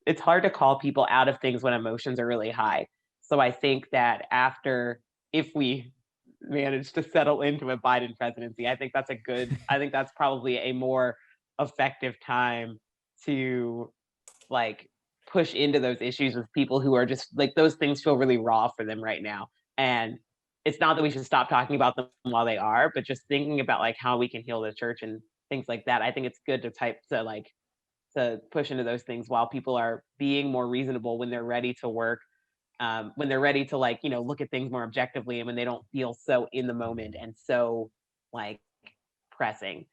it's hard to call people out of things when emotions are really high. So I think that if we manage to settle into a Biden presidency, I think that's probably a more effective time to like push into those issues with people who are just like, those things feel really raw for them right now. And it's not that we should stop talking about them while they are, but just thinking about like how we can heal the church and things like that. I think it's good to push into those things while people are being more reasonable, when they're ready to work, when they're ready to look at things more objectively, and when they don't feel so in the moment and so like pressing.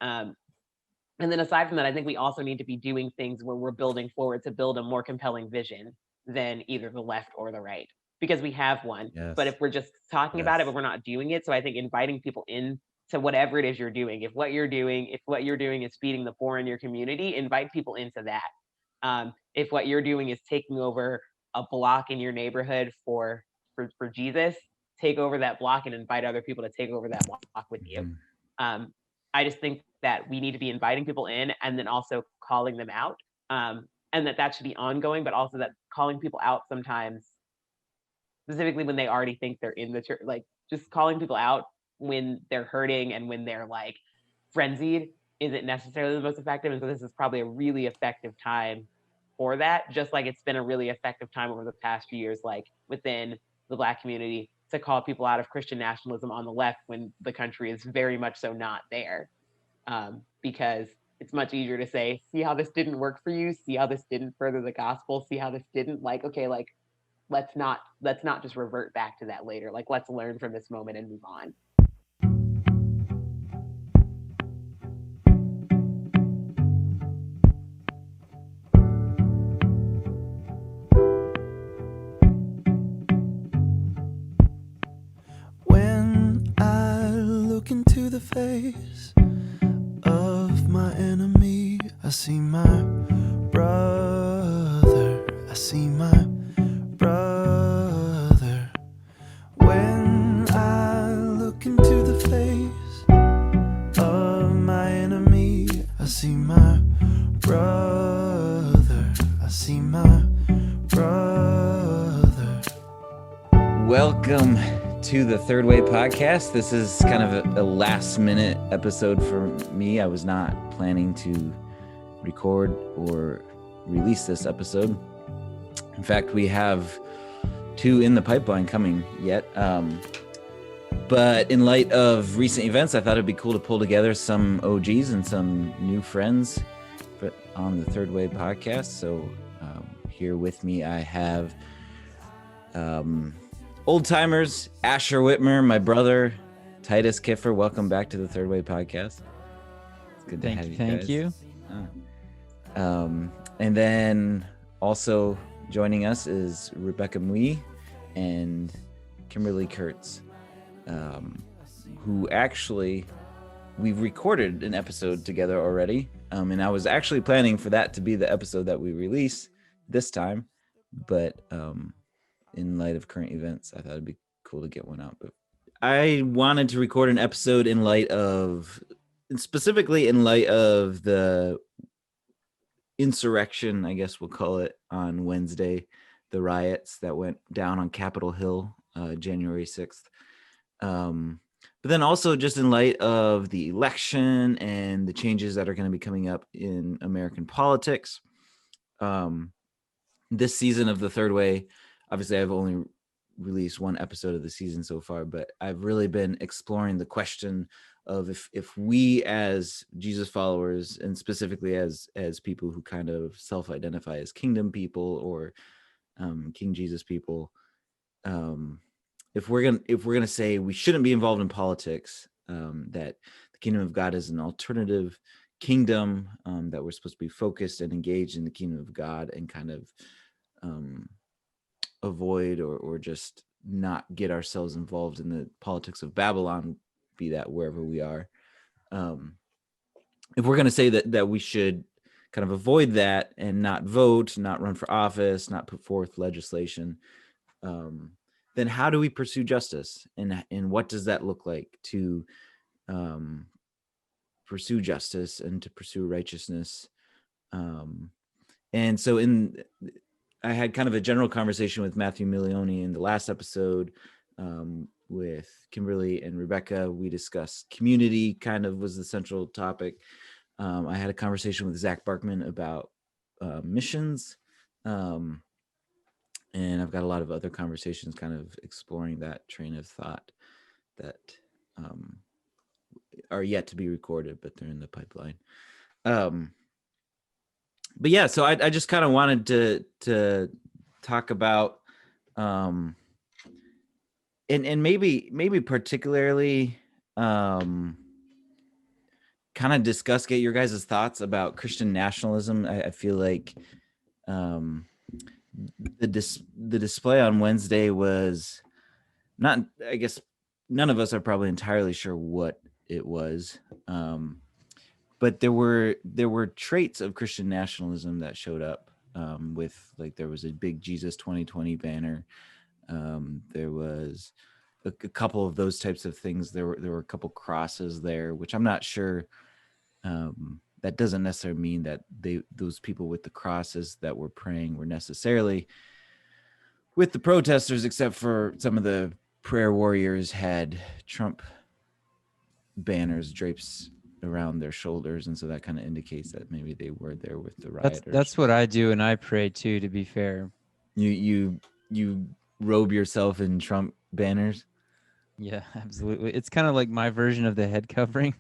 Um, and then aside from that, I think we also need to be doing things where we're building forward to build a more compelling vision than either the left or the right, because we have one. But Yes. if we're just talking about it, but we're not doing it, so I think inviting people in to whatever it is you're doing, if what you're doing is feeding the poor in your community, invite people into that. If what you're doing is taking over a block in your neighborhood for Jesus, take over that block and invite other people to take over that block with you. Mhm. I just think that we need to be inviting people in and then also calling them out. And that should be ongoing, but also that calling people out sometimes, specifically when they already think they're in the church, like just calling people out when they're hurting and when they're like frenzied isn't necessarily the most effective. And so this is probably a really effective time for that, just like it's been a really effective time over the past few years, like within the Black community, to call people out of Christian nationalism on the left when the country is very much so not there. Because it's much easier to say, see how this didn't work for you, see how this didn't further the gospel, see how this didn't, like, okay, like let's not just revert back to that later. Like, let's learn from this moment and move on. When I look into the face of my enemy, I see my brother. I see my brother. When I look into the face of my enemy, I see my brother. I see my brother. Welcome to the Third Way Podcast. This is kind of a last minute episode for me. I was not planning to record or release this episode. In fact, we have 2 in the pipeline coming yet. But in light of recent events, I thought it'd be cool to pull together some OGs and some new friends on the Third Way Podcast. So here with me, I have old timers, Asher Whitmer, my brother, Titus Kiffer. Welcome back to the Third Way Podcast. It's good to have you guys. Thank you. And then also joining us is Rebecca Mui and Kimberly Kurtz, who actually we've recorded an episode together already. And I was actually planning for that to be the episode that we release this time, but in light of current events, I thought it'd be cool to get one out. But I wanted to record an episode specifically in light of the insurrection, I guess we'll call it, on Wednesday, the riots that went down on Capitol Hill, January 6th. But then also just in light of the election and the changes that are going to be coming up in American politics. This season of the Third Way, obviously I've only released 1 episode of the season so far, but I've really been exploring the question of if we as Jesus followers, and specifically as people who kind of self-identify as kingdom people or King Jesus people, if we're gonna say we shouldn't be involved in politics, that the kingdom of God is an alternative kingdom, that we're supposed to be focused and engaged in the kingdom of God and kind of avoid or just not get ourselves involved in the politics of Babylon, be that wherever we are. If we're going to say that we should kind of avoid that and not vote, not run for office, not put forth legislation, then how do we pursue justice? And what does that look like to pursue justice and to pursue righteousness And so I had kind of a general conversation with Matthew Milioni in the last episode, with Kimberly and Rebecca. We discussed community, kind of was the central topic. I had a conversation with Zach Barkman about missions. And I've got a lot of other conversations kind of exploring that train of thought that are yet to be recorded, but they're in the pipeline. But yeah, so I just kind of wanted to talk about, and maybe particularly kind of discuss, get your guys' thoughts about Christian nationalism. I feel like the display on Wednesday was not, I guess none of us are probably entirely sure what it was. But there were traits of Christian nationalism that showed up, with, like, there was a big Jesus 2020 banner. There was a couple of those types of things. There were a couple crosses there, which I'm not sure. That doesn't necessarily mean that those people with the crosses that were praying were necessarily with the protesters, except for some of the prayer warriors had Trump banners, drapes around their shoulders, and so that kind of indicates that maybe they were there with the rioters. That's what I do, and I pray too, to be fair. You robe yourself in Trump banners? Yeah, absolutely. It's kind of like my version of the head covering.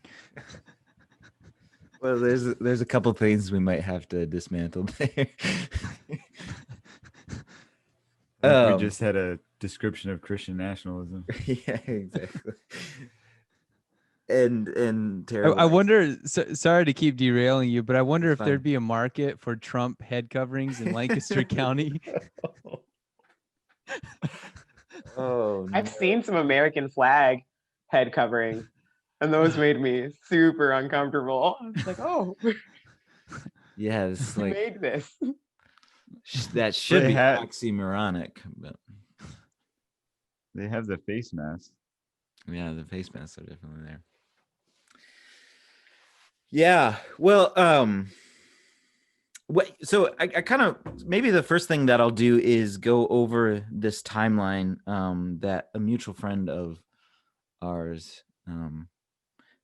Well, there's a couple things we might have to dismantle there. We just had a description of Christian nationalism. Yeah, exactly. And terrible. I wonder, sorry to keep derailing you, but I wonder if there'd be a market for Trump head coverings in Lancaster County. Oh, no. I've seen some American flag head coverings, and those made me super uncomfortable. I was like, oh, Yeah, it's who like made this? that should They be had- oxymoronic, but They have the face mask. yeah, the face masks are definitely there. Yeah, well, so I kind of, maybe the first thing that I'll do is go over this timeline that a mutual friend of ours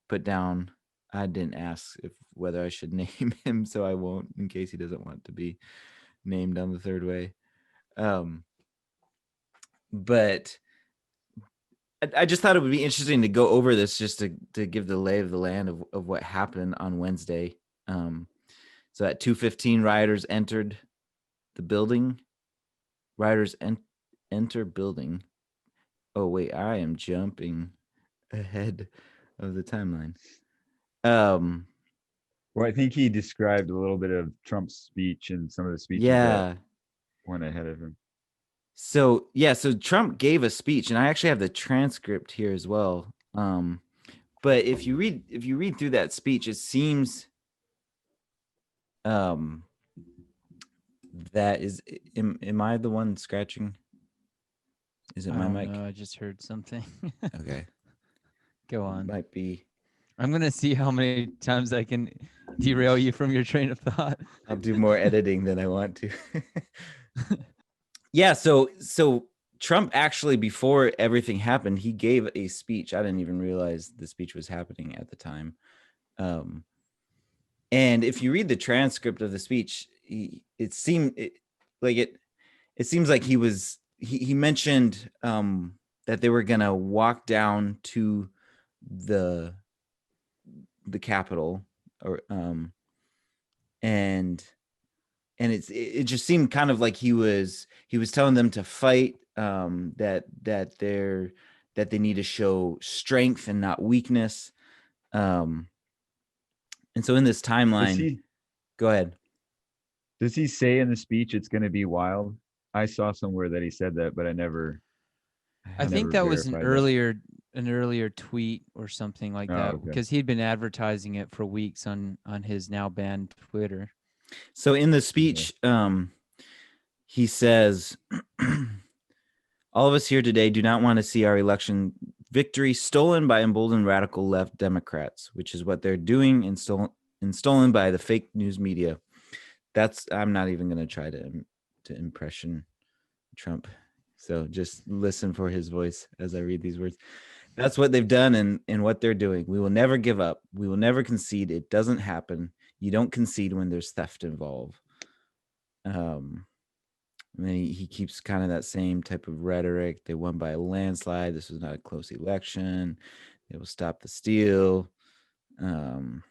put down. I didn't ask whether I should name him, so I won't, in case he doesn't want to be named on the third way. But I just thought it would be interesting to go over this, just to give the lay of the land of what happened on Wednesday. So at 2:15, rioters entered the building. Rioters enter building. Oh, wait, I am jumping ahead of the timeline. Well, I think he described a little bit of Trump's speech and some of the speeches that went ahead of him. So Trump gave a speech, and I actually have the transcript here as well. But if you read through that speech, it seems that is, am I the one scratching? Is it my mic? No, I just heard something. Okay. Go on. Might be. I'm going to see how many times I can derail you from your train of thought. I'll do more editing than I want to. Yeah, so Trump actually, before everything happened, he gave a speech. I didn't even realize the speech was happening at the time. And if you read the transcript of the speech, it seems like he mentioned that they were gonna walk down to the Capitol, or and it just seemed kind of like he was telling them to fight, that they need to show strength and not weakness. And so in this timeline, go ahead. Does he say in the speech it's going to be wild? I saw somewhere that he said that, but I think that was an earlier tweet or something like that, because he'd been advertising it for weeks on his now banned Twitter. So in the speech, he says, all of us here today do not want to see our election victory stolen by emboldened radical left Democrats, which is what they're doing, and stolen by the fake news media. I'm not even going to try to impression Trump. So just listen for his voice as I read these words. That's what they've done and what they're doing. We will never give up. We will never concede. It doesn't happen. You don't concede when there's theft involved. And then he keeps kind of that same type of rhetoric. They won by a landslide. This was not a close election. They will stop the steal. And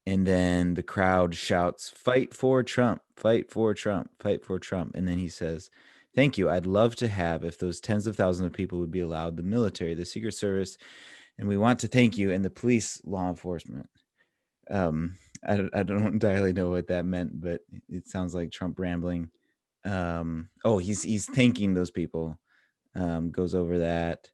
then the crowd shouts, "Fight for Trump, fight for Trump, fight for Trump." And then he says, "Thank you. I'd love to have, if those tens of thousands of people would be allowed, the military, the Secret Service, and we want to thank you, and the police, law enforcement." I don't entirely know what that meant, but it sounds like Trump rambling. He's thanking those people. Goes over that.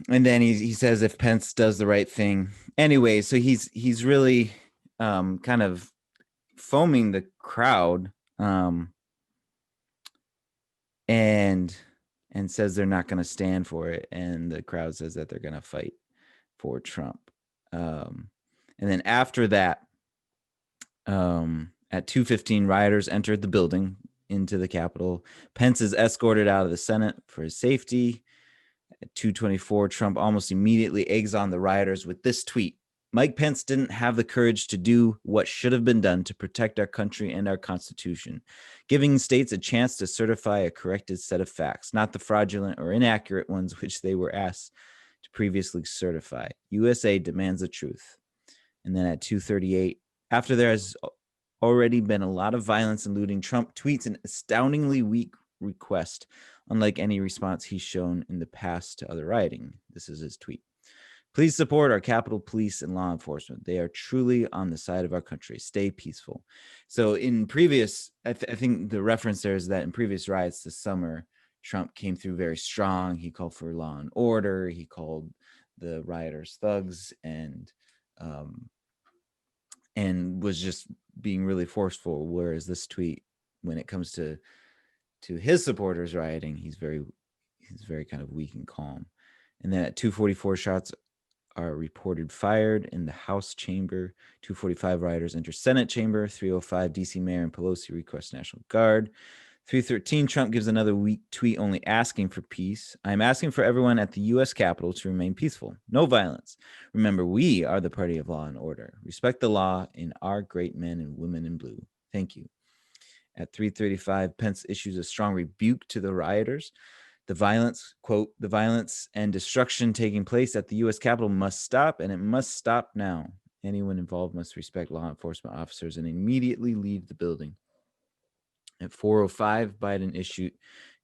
And then he says if Pence does the right thing. Anyway, so he's really kind of foaming the crowd and says they're not going to stand for it. And the crowd says that they're going to fight for Trump. And then after that, at 2:15, rioters entered the building into the Capitol. Pence is escorted out of the Senate for his safety. At 2:24, Trump almost immediately eggs on the rioters with this tweet: "Mike Pence didn't have the courage to do what should have been done to protect our country and our Constitution, giving states a chance to certify a corrected set of facts, not the fraudulent or inaccurate ones which they were asked to previously certify. USA demands the truth." And then at 2:38, after there has already been a lot of violence and looting, Trump tweets an astoundingly weak request, unlike any response he's shown in the past to other rioting. This is his tweet: "Please support our Capitol Police and law enforcement. They are truly on the side of our country. Stay peaceful." So in previous, I think the reference there is that in previous riots this summer, Trump came through very strong. He called for law and order. He called the rioters thugs and was just being really forceful. Whereas this tweet, when it comes to his supporters rioting, he's very kind of weak and calm. And then at 2:44, shots are reported fired in the House chamber. 2:45, rioters enter Senate chamber. 3:05, DC Mayor and Pelosi request National Guard. 3:13, Trump gives another weak tweet only asking for peace. "I'm asking for everyone at the U.S. Capitol to remain peaceful. No violence. Remember, we are the party of law and order. Respect the law and our great men and women in blue. Thank you." At 3:35, Pence issues a strong rebuke to the rioters. "The violence," quote, "the violence and destruction taking place at the U.S. Capitol must stop, and it must stop now. Anyone involved must respect law enforcement officers and immediately leave the building." At 4:05, Biden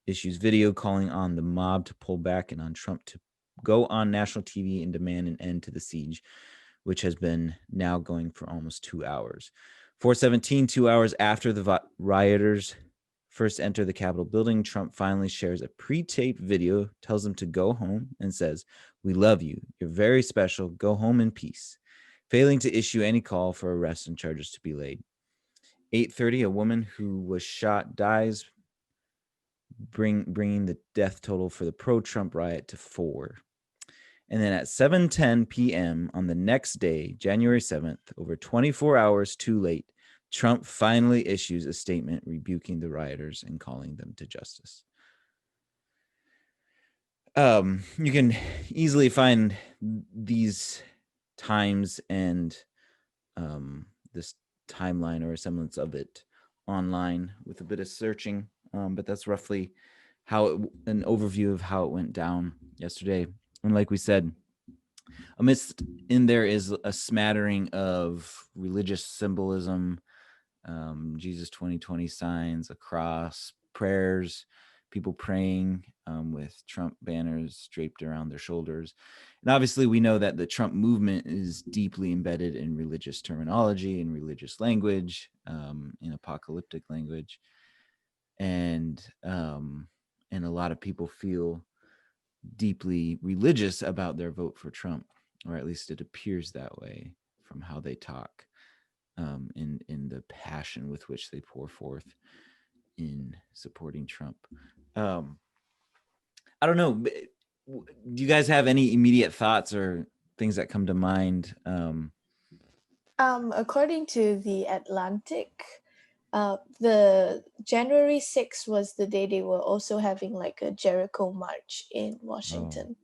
issues video calling on the mob to pull back and on Trump to go on national TV and demand an end to the siege, which has been now going for almost 2 hours. 4:17, 2 hours after the rioters first enter the Capitol building, Trump finally shares a pre-taped video, tells them to go home, and says, "We love you. You're very special. Go home in peace," failing to issue any call for arrest and charges to be laid. 8:30, a woman who was shot dies, bringing the death total for the pro-Trump riot to 4. And then at 7:10 p.m. on the next day, January 7th, over 24 hours too late, Trump finally issues a statement rebuking the rioters and calling them to justice. You can easily find these times and this timeline or a semblance of it online with a bit of searching, but that's roughly an overview of how it went down yesterday. And like we said, amidst in there is a smattering of religious symbolism, Jesus 2020 signs, a cross, prayers, people praying with Trump banners draped around their shoulders. And obviously we know that the Trump movement is deeply embedded in religious terminology, in religious language, in apocalyptic language. And a lot of people feel deeply religious about their vote for Trump, or at least it appears that way from how they talk, in the passion with which they pour forth in supporting Trump. I don't know. Do you guys have any immediate thoughts or things that come to mind According to the Atlantic, the January 6th was the day they were also having like a Jericho march in Washington.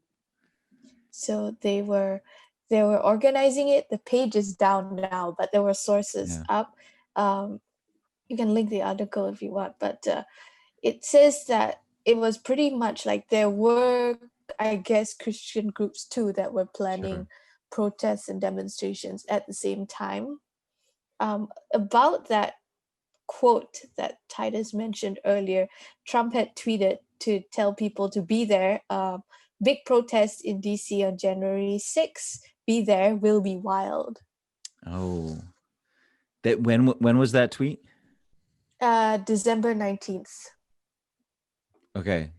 So they were organizing it. The page is down now, but there were sources up. You can link the article if you want, but it says that it was pretty much like there were, I guess, Christian groups too that were planning protests and demonstrations at the same time. About that quote that Titus mentioned earlier, Trump had tweeted to tell people to be there. Big protest in DC on January 6th. Be there, will be wild. Oh, that when was that tweet? December 19th. Okay.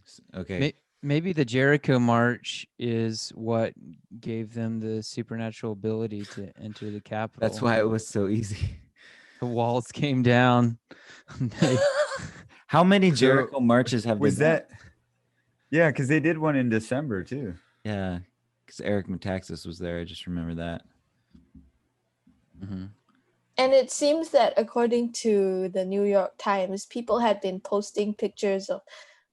Maybe the Jericho March is what gave them the supernatural ability to enter the Capitol. That's why it was so easy. The walls came down. How many Jericho marches have was there been? That? Yeah, because they did one in December too. Yeah, because Eric Metaxas was there. I just remember that. Mm-hmm. And it seems that according to the New York Times, people had been posting pictures of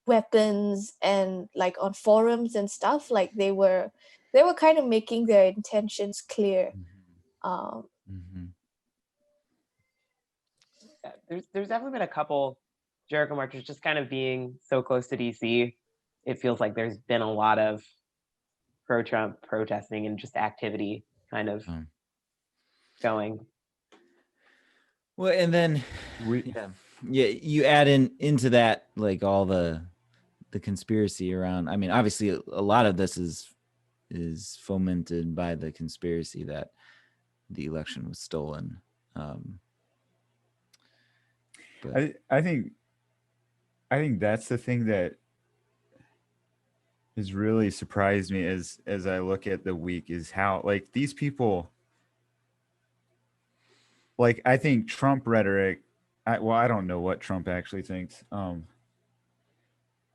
weapons and like on forums and stuff. Like they were kind of making their intentions clear. There's definitely been a couple Jericho marches just kind of being so close to DC. It feels like there's been a lot of pro-Trump protesting and just activity kind of going. Well, and then you add into that like all the conspiracy around. I mean, obviously a lot of this is fomented by the conspiracy that the election was stolen. But I think that's the thing that has really surprised me as I look at the week is how like these people, like I think Trump rhetoric, I don't know what Trump actually thinks.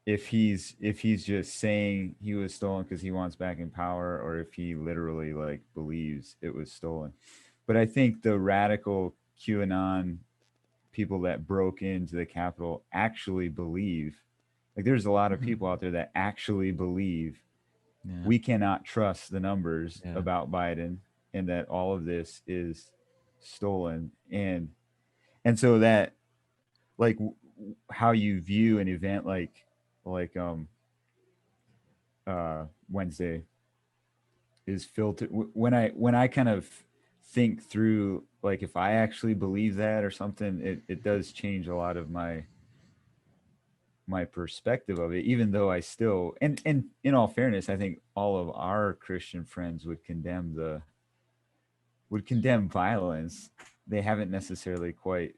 If he's just saying he was stolen because he wants back in power, or if he literally like believes it was stolen. But I think the radical QAnon people that broke into the Capitol actually believe, like there's a lot of people out there that actually believe we cannot trust the numbers about Biden and that all of this is stolen. And so that like how you view an event like Wednesday is filtered. When I kind of think through like if I actually believe that or something, it does change a lot of my perspective of it, even though I still and in all fairness, I think all of our Christian friends would condemn violence. They haven't necessarily quite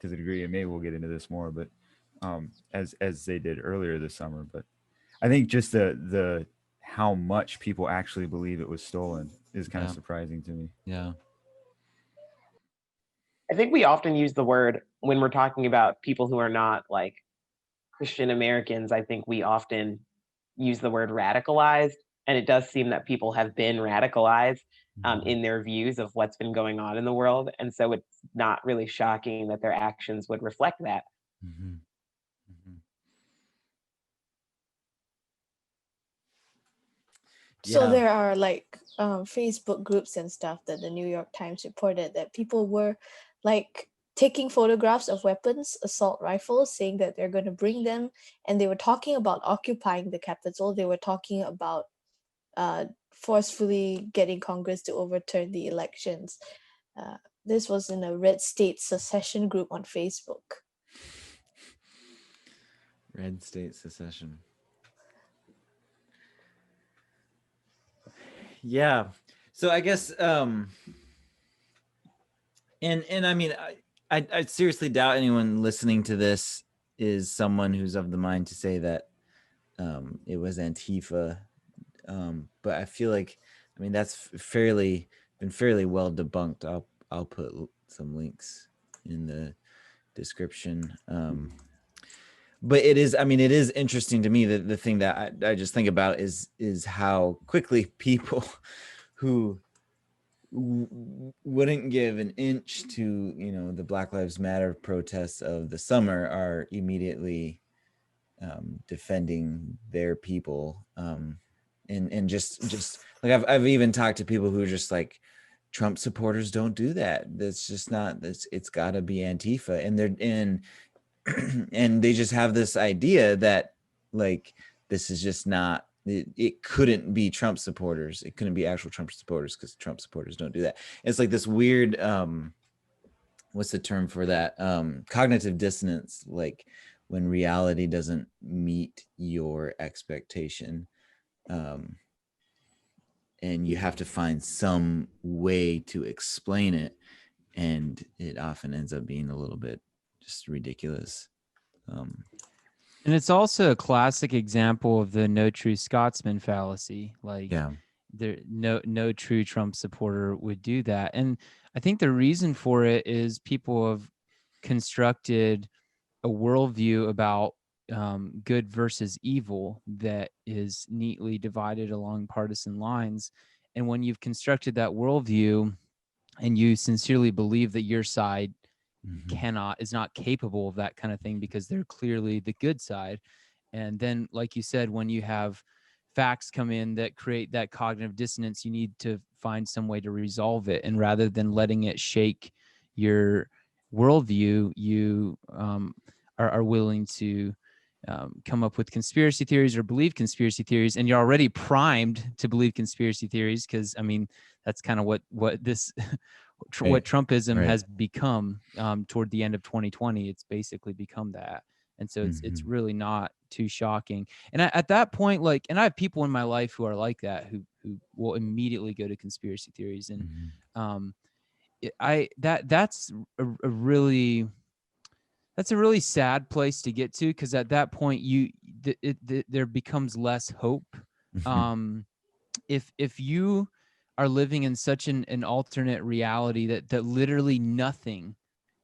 to the degree, and maybe we'll get into this more, but as they did earlier this summer. But I think just the how much people actually believe it was stolen is kind of surprising to me. Yeah. I think we often use the word when we're talking about people who are not like Christian Americans. I think we often use the word radicalized, and it does seem that people have been radicalized in their views of what's been going on in the world. And so it's not really shocking that their actions would reflect that. Mm-hmm. So there are like Facebook groups and stuff that the New York Times reported that people were like taking photographs of weapons, assault rifles, saying that they're going to bring them. And they were talking about occupying the Capitol. They were talking about forcefully getting Congress to overturn the elections. This was in a Red State Secession group on Facebook. Red State Secession. Yeah. So I guess and I mean I seriously doubt anyone listening to this is someone who's of the mind to say that it was Antifa. But I feel like that's been fairly well debunked. I'll put some links in the description. But it is interesting to me that the thing that I just think about is how quickly people who wouldn't give an inch to, the Black Lives Matter protests of the summer are immediately defending their people. And just like I've even talked to people who are just like, Trump supporters don't do that. That's just not, it's gotta be Antifa. And they're and they just have this idea that like, this is just not, it couldn't be Trump supporters. It couldn't be actual Trump supporters because Trump supporters don't do that. It's like this weird, what's the term for that? Cognitive dissonance, like when reality doesn't meet your expectation. And you have to find some way to explain it. And it often ends up being a little bit just ridiculous. And it's also a classic example of the no true Scotsman fallacy. Like, no true Trump supporter would do that. And I think the reason for it is people have constructed a worldview about good versus evil that is neatly divided along partisan lines. And when you've constructed that worldview and you sincerely believe that your side is not capable of that kind of thing because they're clearly the good side. And then, like you said, when you have facts come in that create that cognitive dissonance, you need to find some way to resolve it. And rather than letting it shake your worldview, you are willing to come up with conspiracy theories or believe conspiracy theories. And you're already primed to believe conspiracy theories because, I mean, that's kind of what this what Trumpism has become toward the end of 2020. It's basically become that. And so it's really not too shocking. And at that point, like, and I have people in my life who are like that, who will immediately go to conspiracy theories. And that's a really sad place to get to, because at that point there becomes less hope. If you are living in such an alternate reality that literally nothing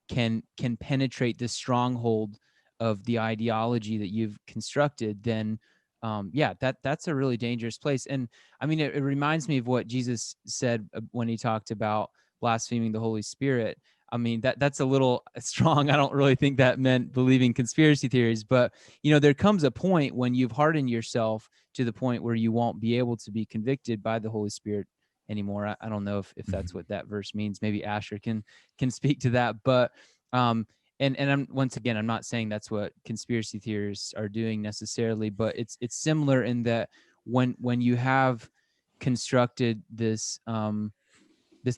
can penetrate the stronghold of the ideology that you've constructed, then that's a really dangerous place. And I mean, it reminds me of what Jesus said when he talked about blaspheming the Holy Spirit. I mean, that's a little strong. I don't really think that meant believing conspiracy theories, but there comes a point when you've hardened yourself to the point where you won't be able to be convicted by the Holy Spirit anymore. I don't know if that's what that verse means. Maybe Asher can speak to that. But and I'm once again, I'm not saying that's what conspiracy theorists are doing necessarily, but it's similar in that when you have constructed this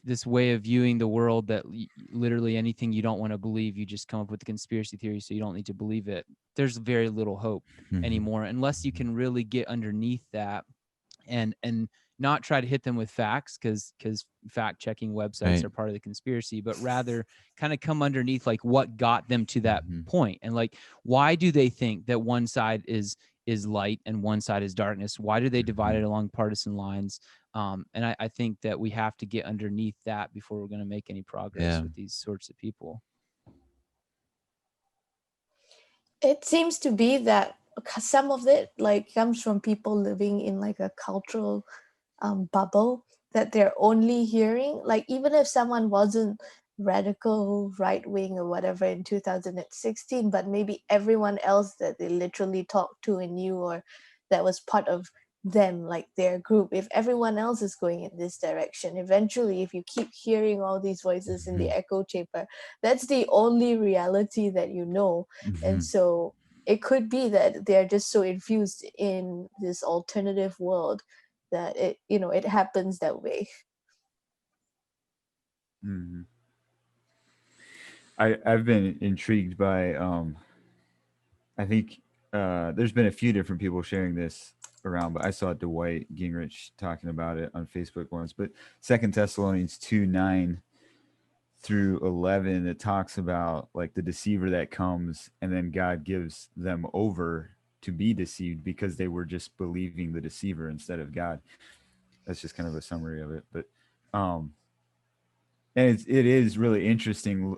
this way of viewing the world that literally anything you don't want to believe, you just come up with a conspiracy theory so you don't need to believe it. There's very little hope anymore unless you can really get underneath that and not try to hit them with facts, because fact checking websites are part of the conspiracy, but rather kind of come underneath like what got them to that point. And like, why do they think that one side is light and one side is darkness? Why do they divide it along partisan lines? And I think that we have to get underneath that before we're going to make any progress with these sorts of people. It seems to be that some of it like comes from people living in like a cultural bubble that they're only hearing. Like, even if someone wasn't radical right wing or whatever in 2016, but maybe everyone else that they literally talked to and knew, or that was part of them, like their group, if everyone else is going in this direction, eventually if you keep hearing all these voices in the echo chamber, that's the only reality that you know. And so it could be that they're just so infused in this alternative world that it happens that way. I've been intrigued by I think there's been a few different people sharing this around, but I saw Dwight Gingrich talking about it on Facebook once. But 2 Thessalonians 2:9 through 11, it talks about like the deceiver that comes, and then God gives them over to be deceived because they were just believing the deceiver instead of God. That's just kind of a summary of it. But and it is really interesting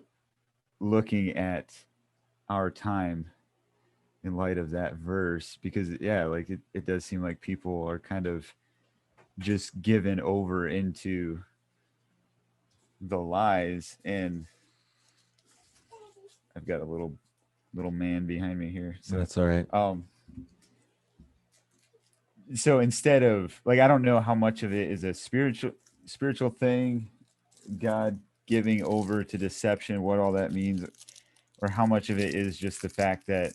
looking at our time in light of that verse, because like it does seem like people are kind of just given over into the lies. And I've got a little man behind me here, so That's all right. So instead of, like, I don't know how much of it is a spiritual thing, God giving over to deception, what all that means, or how much of it is just the fact that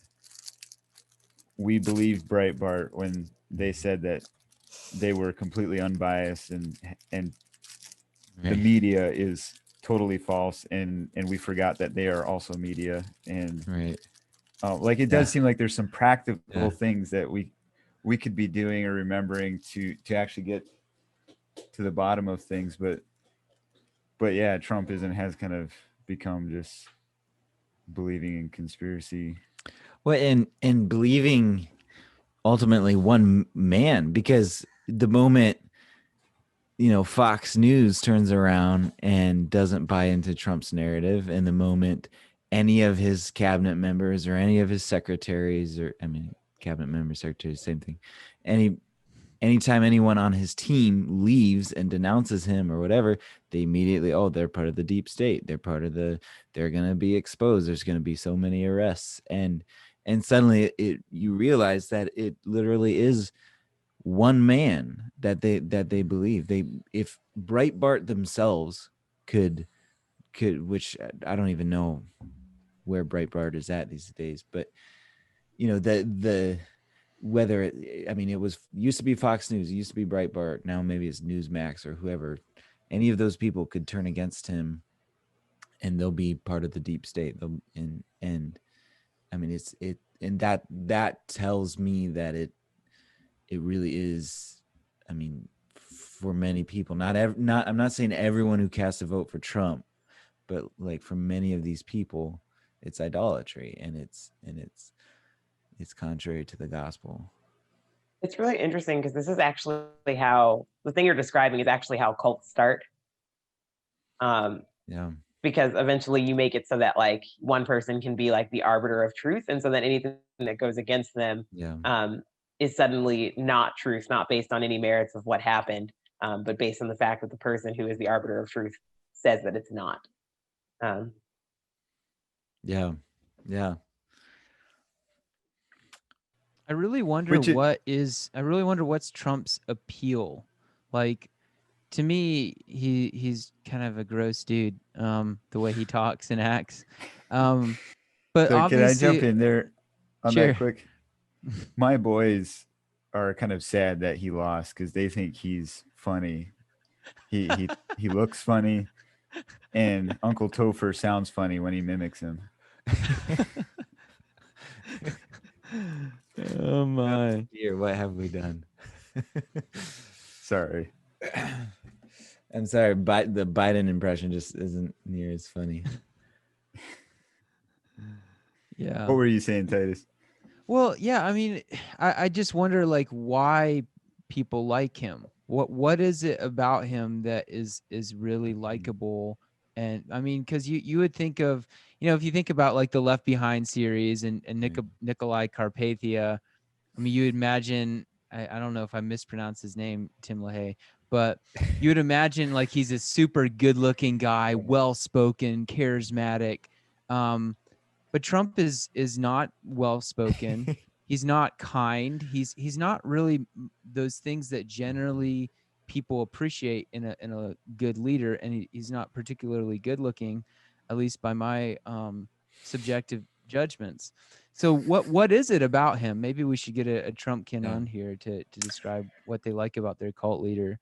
we believed Breitbart when they said that they were completely unbiased, and the media is totally false, and we forgot that they are also media. And like, it does seem like there's some practical things that we could be doing or remembering to actually get to the bottom of things. But yeah, Trumpism has kind of become just believing in conspiracy. Well, and believing ultimately one man, because the moment, you know, Fox News turns around and doesn't buy into Trump's narrative, and the moment any of his cabinet members or any of his secretaries, or I mean, cabinet members, secretaries, same thing, anytime anyone on his team leaves and denounces him or whatever, they immediately, oh, they're part of the deep state. They're going to be exposed. There's going to be so many arrests. And suddenly you realize that it literally is one man that they believe. If Breitbart themselves could, which I don't even know where Breitbart is at these days, but you know, whether it used to be Fox News, it used to be Breitbart, now maybe it's Newsmax or whoever, any of those people could turn against him and they'll be part of the deep state. And I mean, that tells me that it really is, I mean, for many people, I'm not saying everyone who casts a vote for Trump, but like for many of these people, it's idolatry, and it's contrary to the gospel. It's really interesting because this is actually how the thing you're describing is actually how cults start. Because eventually you make it so that like one person can be like the arbiter of truth, and so that anything that goes against them is suddenly not truth, not based on any merits of what happened, but based on the fact that the person who is the arbiter of truth says that it's not. Yeah. I really wonder what's Trump's appeal. Like, to me, he's kind of a gross dude, the way he talks and acts. But so obviously, can I jump in there on sure. that quick? My boys are kind of sad that he lost because they think he's funny. He looks funny, and Uncle Topher sounds funny when he mimics him. Oh my! Dear, what have we done? Sorry. I'm sorry, but the Biden impression just isn't near as funny. Yeah. What were you saying, Titus? Well, yeah, I mean, I just wonder, like, why people like him. What is it about him that is really likable? And I mean, because you would think of, if you think about like the Left Behind series and Nikolai Carpathia, I mean, you would imagine, I don't know if I mispronounced his name, Tim LaHaye, but you would imagine like he's a super good-looking guy, well-spoken, charismatic. But Trump is not well-spoken. He's not kind. He's not really those things that generally people appreciate in a good leader, and he's not particularly good-looking, at least by my subjective judgments. So what is it about him? Maybe we should get a Trumpkin on here to describe what they like about their cult leader.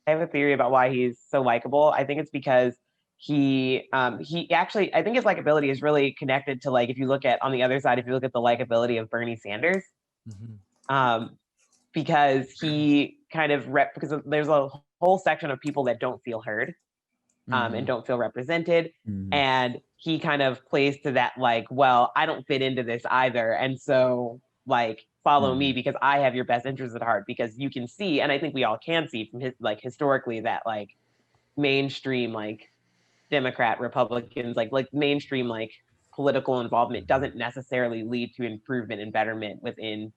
I have a theory about why he's so likable. I think it's because he actually, I think his likability is really connected to, like, if you look at on the other side, if you look at the likability of Bernie Sanders, because he kind of because there's a whole section of people that don't feel heard, and don't feel represented, and he kind of plays to that, like, well, I don't fit into this either, and so like follow me because I have your best interests at heart, because you can see, and I think we all can see from his, like, historically, that like mainstream like Democrat, Republicans, like mainstream like political involvement doesn't necessarily lead to improvement and betterment within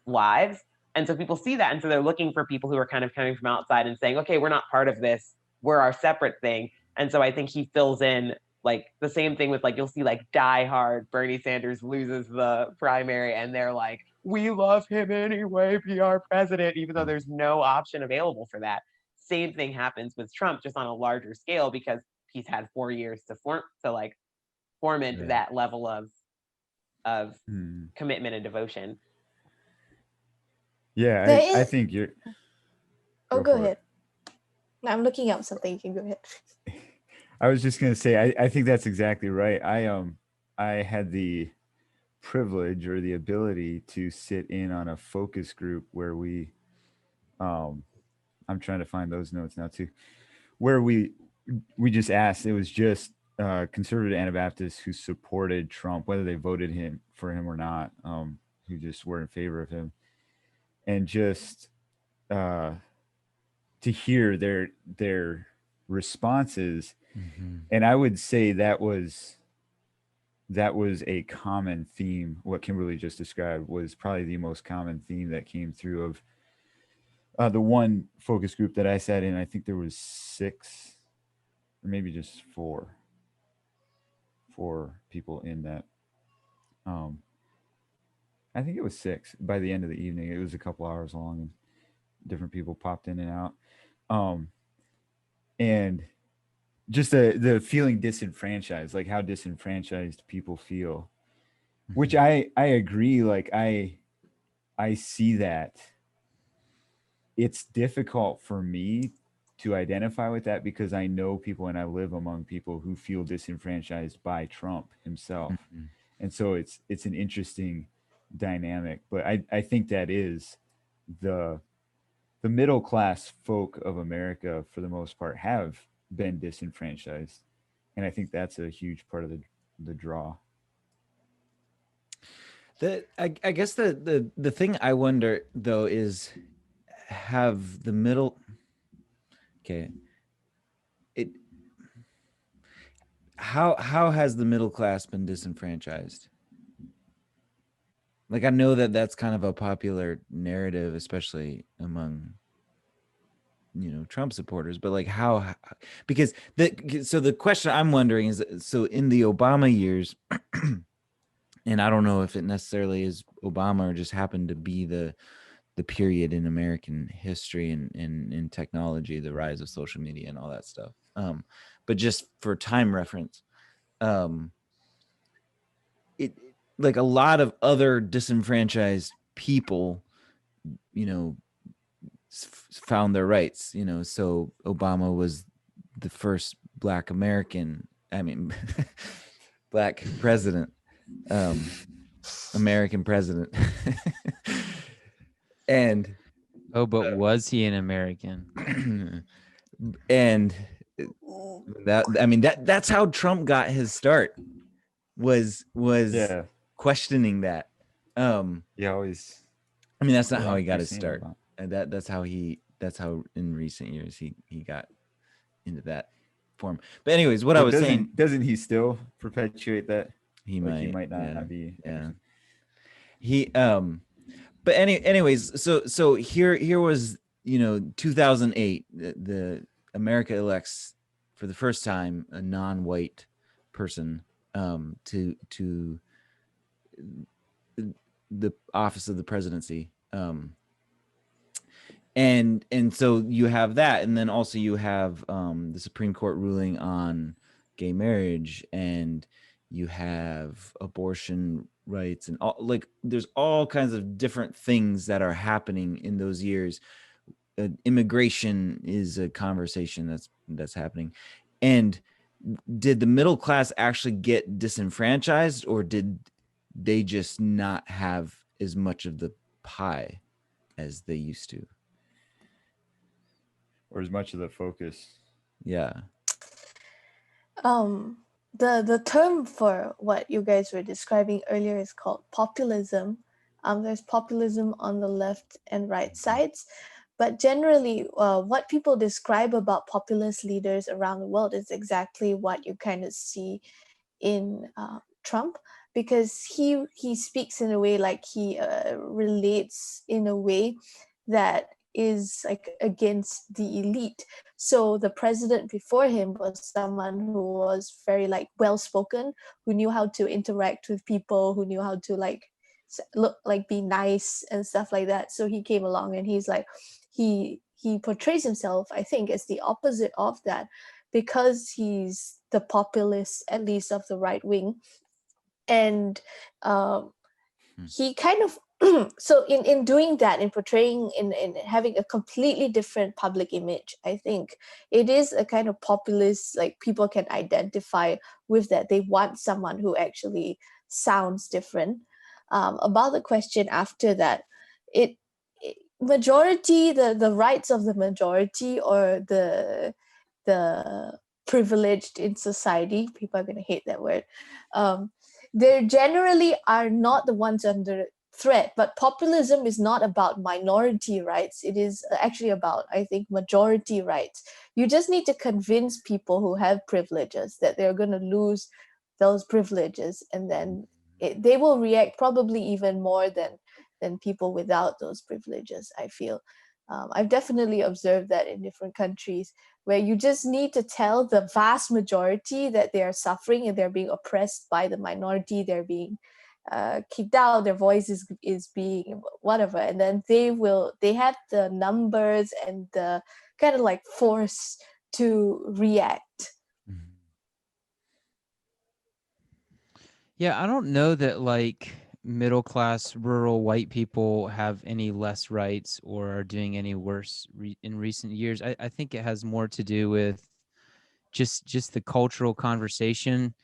lives. And so people see that, and so they're looking for people who are kind of coming from outside and saying, okay, we're not part of this, we're our separate thing. And so I think he fills in like the same thing with like, you'll see like Die Hard, Bernie Sanders loses the primary and they're like, we love him anyway, be our president, even though there's no option available for that. Same thing happens with Trump, just on a larger scale, because he's had 4 years to form into that level of commitment and devotion. Yeah, I think you're. Go ahead. I'm looking up something. You can go ahead. I was just gonna say, I think that's exactly right. I had the privilege or the ability to sit in on a focus group where we, I'm trying to find those notes now too, where we just asked. It was just conservative Anabaptists who supported Trump, whether they voted for him or not, who just were in favor of him, and just to hear their responses. And I would say that was a common theme. What Kimberly just described was probably the most common theme that came through of the one focus group that I sat in. I think there was 6 or maybe just 4 people in that. I think it was 6 by the end of the evening. It was a couple hours long and different people popped in and out. And just the feeling disenfranchised, like how disenfranchised people feel, which I agree. Like I see that. It's difficult for me to identify with that because I know people and I live among people who feel disenfranchised by Trump himself. And so it's an interesting dynamic, but I think that is the middle class folk of America, for the most part, have been disenfranchised, and I think that's a huge part of the draw. I guess the thing I wonder though is, have the middle, how has the middle class been disenfranchised? Like, I know that that's kind of a popular narrative, especially among, Trump supporters, but like how, because the question I'm wondering is, so in the Obama years, and I don't know if it necessarily is Obama or just happened to be the period in American history and in technology, the rise of social media and all that stuff. But just for time reference, it, like a lot of other disenfranchised people, found their rights, so Obama was the first Black American, Black president, American president. And but was he an American? And that's how Trump got his start, was questioning that. Always. That's not how he got his start. And that's how in recent years he got into that form. But anyways, what I was saying, doesn't he still perpetuate that? He might not be. Yeah. He but anyways, so here was 2008, the America elects for the first time a non-white person to the office of the presidency. And so you have that, and then also you have the Supreme Court ruling on gay marriage, and you have abortion rights, and all, like, there's all kinds of different things that are happening in those years. Immigration is a conversation that's happening. And did the middle class actually get disenfranchised, or did they just not have as much of the pie as they used to? Or as much of the focus? Yeah. The term for what you guys were describing earlier is called populism. There's populism on the left and right sides, but generally what people describe about populist leaders around the world is exactly what you kind of see in Trump, because he speaks in a way, like he relates in a way that is like against the elite. So the president before him was someone who was very like well spoken, who knew how to interact with people, who knew how to like look like be nice and stuff like that. So he came along and he's like he portrays himself, I think, as the opposite of that, because he's the populist, at least of the right wing. And he kind of so in doing that, in portraying, in having a completely different public image, I think it is a kind of populist, like people can identify with that. They want someone who actually sounds different. About the question after that, it majority, the rights of the majority, or the privileged in society, people are going to hate that word, they generally are not the ones under threat. But populism is not about minority rights. It is actually about, I think, majority rights. You just need to convince people who have privileges that they're going to lose those privileges, and then they will react probably even more than people without those privileges, I feel. I've definitely observed that in different countries, where you just need to tell the vast majority that they are suffering and they're being oppressed by the minority, they're being kicked out, their voice is being whatever, and then they have the numbers and the kind of like force to react. Yeah, I don't know that like middle class rural white people have any less rights or are doing any worse in recent years. I think it has more to do with just the cultural conversation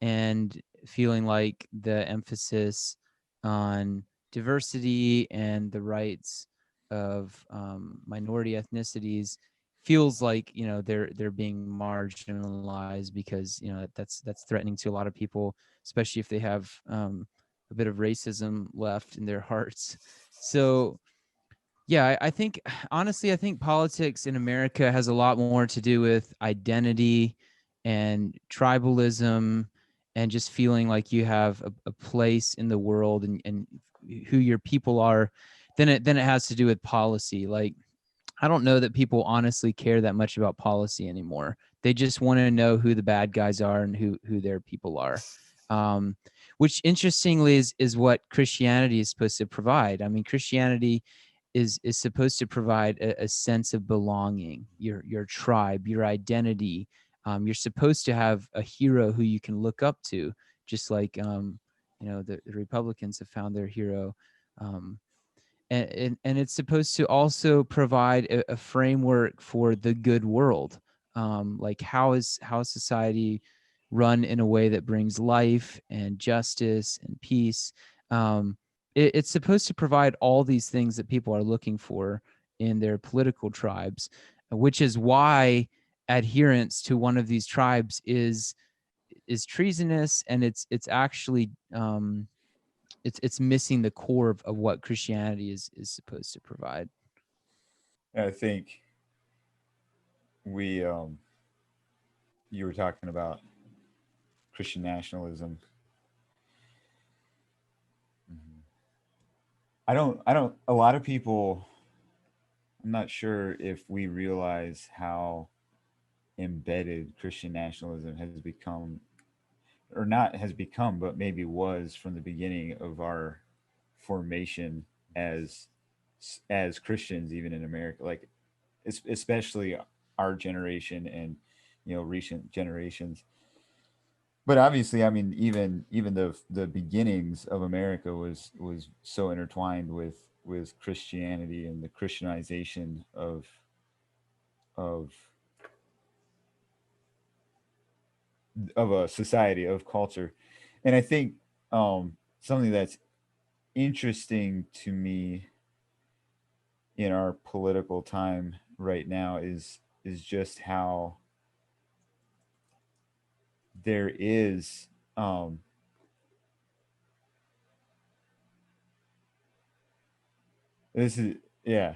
and feeling like the emphasis on diversity and the rights of minority ethnicities feels like, you know, they're being marginalized, because, you know, that's threatening to a lot of people, especially if they have a bit of racism left in their hearts. So yeah, I think, honestly, I think politics in America has a lot more to do with identity and tribalism and just feeling like you have a place in the world and who your people are than it has to do with policy. Like, I don't know that people honestly care that much about policy anymore. They just want to know who the bad guys are and who their people are. Which interestingly is what Christianity is supposed to provide. I mean, Christianity is supposed to provide a sense of belonging, your tribe, your identity. You're supposed to have a hero who you can look up to, just like you know, the Republicans have found their hero. And it's supposed to also provide a framework for the good world. Like how is society run in a way that brings life and justice and peace. It's supposed to provide all these things that people are looking for in their political tribes, which is why adherence to one of these tribes is treasonous, and it's actually it's missing the core of what Christianity is supposed to provide. I think we you were talking about Christian nationalism. I don't a lot of people, I'm not sure if we realize how embedded Christian nationalism has become, or not has become, but maybe was from the beginning of our formation as Christians, even in America. Like, especially our generation and, you know, recent generations. But obviously, I mean, even the beginnings of America was so intertwined with Christianity and the Christianization of of a society, of culture. And I think something that's interesting to me in our political time right now is just how there is this is yeah,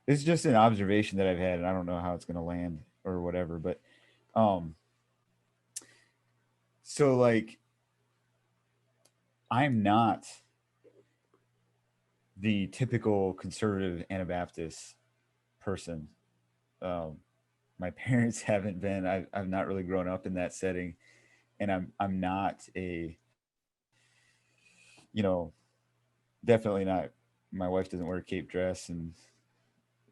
it's just an observation that I've had, and I don't know how it's going to land or whatever, but um so like, I'm not the typical conservative Anabaptist person. My parents haven't been. I've not really grown up in that setting, and I'm not a, you know, definitely not. My wife doesn't wear a cape dress and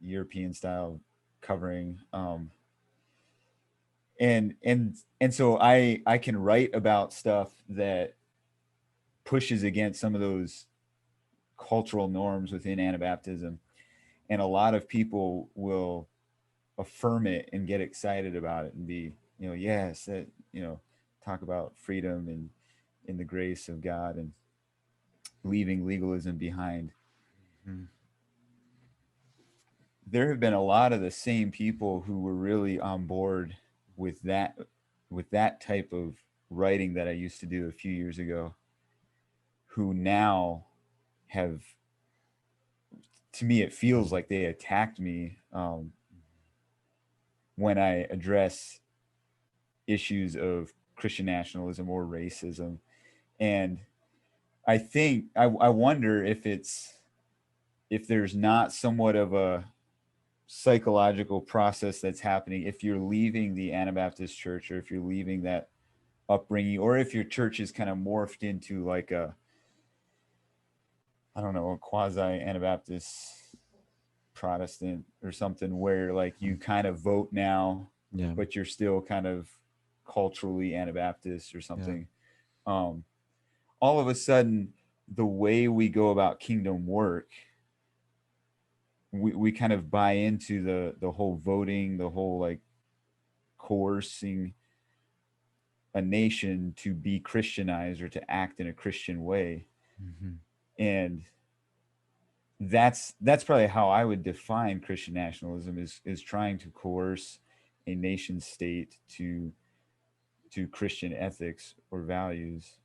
European style covering. And so I can write about stuff that pushes against some of those cultural norms within Anabaptism, and a lot of people will affirm it and get excited about it and be, yes, that, talk about freedom and in the grace of God and leaving legalism behind. Mhm. There have been a lot of the same people who were really on board with that type of writing that I used to do a few years ago, who now have, to me, it feels like they attacked me when I address issues of Christian nationalism or racism. And I think I wonder if there's not somewhat of a psychological process that's happening if you're leaving the Anabaptist church, or if you're leaving that upbringing, or if your church is kind of morphed into like a, I don't know, a quasi Anabaptist Protestant or something, where like you kind of vote now, Yeah. but you're still kind of culturally Anabaptist or something. All of a sudden, the way we go about kingdom work, we kind of buy into the whole voting, the whole like coercing a nation to be Christianized or to act in a Christian way. Mhm. And that's probably how I would define Christian nationalism, is trying to coerce a nation state to Christian ethics or values.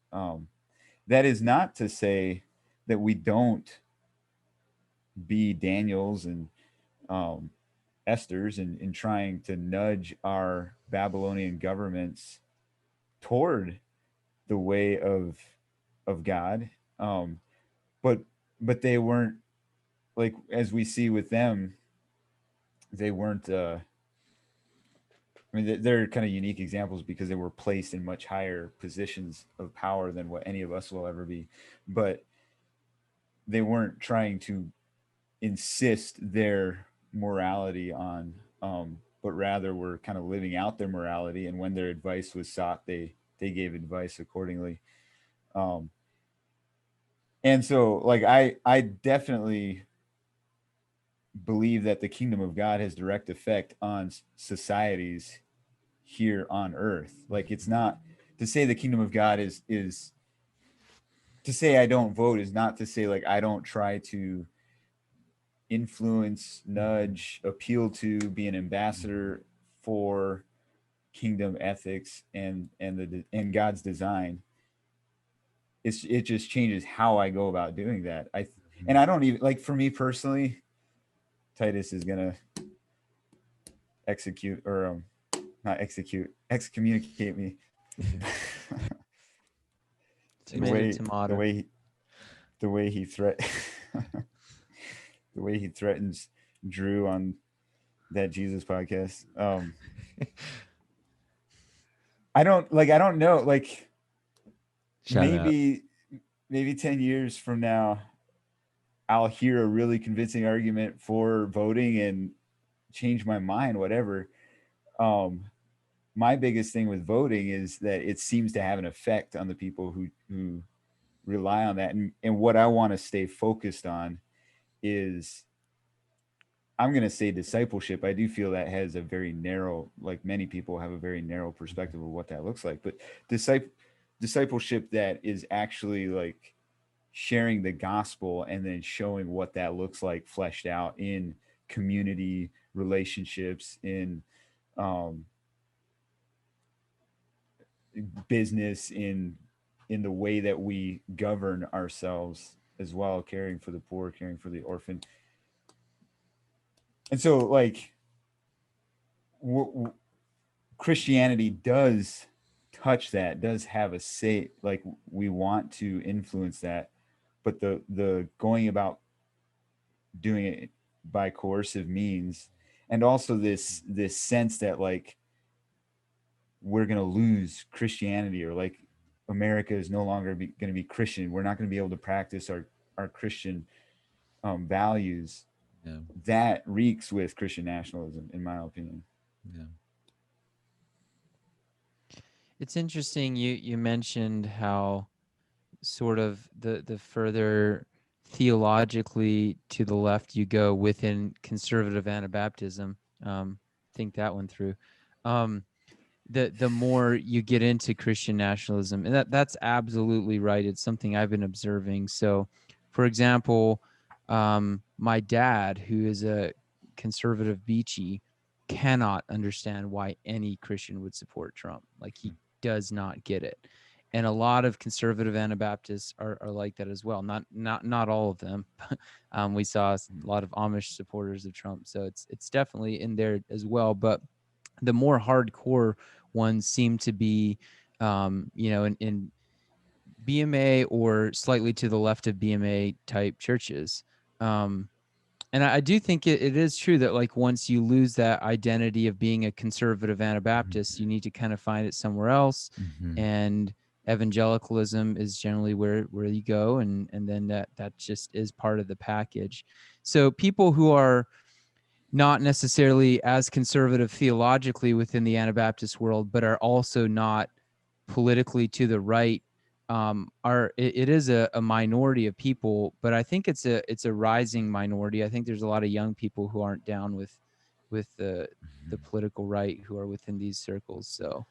That is not to say that we don't be Daniels and Esther's in trying to nudge our Babylonian governments toward the way of God. But they weren't, like, as we see with them, they weren't, I mean, they're kind of unique examples because they were placed in much higher positions of power than what any of us will ever be. But they weren't trying to insist their morality on, but rather were kind of living out their morality. And when their advice was sought, they gave advice accordingly. And so, like, I definitely believe that the kingdom of God has direct effect on societies here on earth. Like, it's not to say the kingdom of God is to say I don't vote is not to say like I don't try to influence, nudge, appeal to, be an ambassador for kingdom ethics and God's design. It just changes how I go about doing that. And I don't even, like, for me personally, Titus is gonna execute, or not execute, excommunicate me. The way he threatens Drew on That Jesus Podcast. I don't know, like, maybe 10 years from now I'll hear a really convincing argument for voting and change my mind, whatever. My biggest thing with voting is that it seems to have an effect on the people who rely on that. And what I want to stay focused on is, I'm going to say, discipleship. I do feel that has a very narrow, like many people have a very narrow perspective of what that looks like, but discipleship that is actually like sharing the gospel and then showing what that looks like fleshed out in community relationships, in business, in the way that we govern ourselves as well, caring for the poor, caring for the orphan. And so, like, Christianity does touch that, does have a say, like, we want to influence that, but the going about doing it by coercive means and also this sense that like we're going to lose Christianity, or like America is no longer going to be Christian. We're not going to be able to practice our Christian values. Yeah. That reeks with Christian nationalism, in my opinion. Yeah. It's interesting you mentioned how sort of the further theologically to the left you go within conservative Anabaptism. Think that one through. The more you get into Christian nationalism, and that's absolutely right. It's something I've been observing. So, for example, my dad, who is a conservative beachy, cannot understand why any Christian would support Trump. Like, he does not get it. And a lot of conservative Anabaptists are like that as well. Not all of them. We saw a lot of Amish supporters of Trump, so it's definitely in there as well. But the more hardcore ones seem to be, in BMA or slightly to the left of BMA type churches. And I do think it is true that like once you lose that identity of being a conservative Anabaptist, you need to kind of find it somewhere else. Mm-hmm. And evangelicalism is generally where you go, and then that just is part of the package. So people who are not necessarily as conservative theologically within the Anabaptist world, but are also not politically to the right, it is a minority of people, but I think it's a rising minority. I think there's a lot of young people who aren't down with the political right who are within these circles. So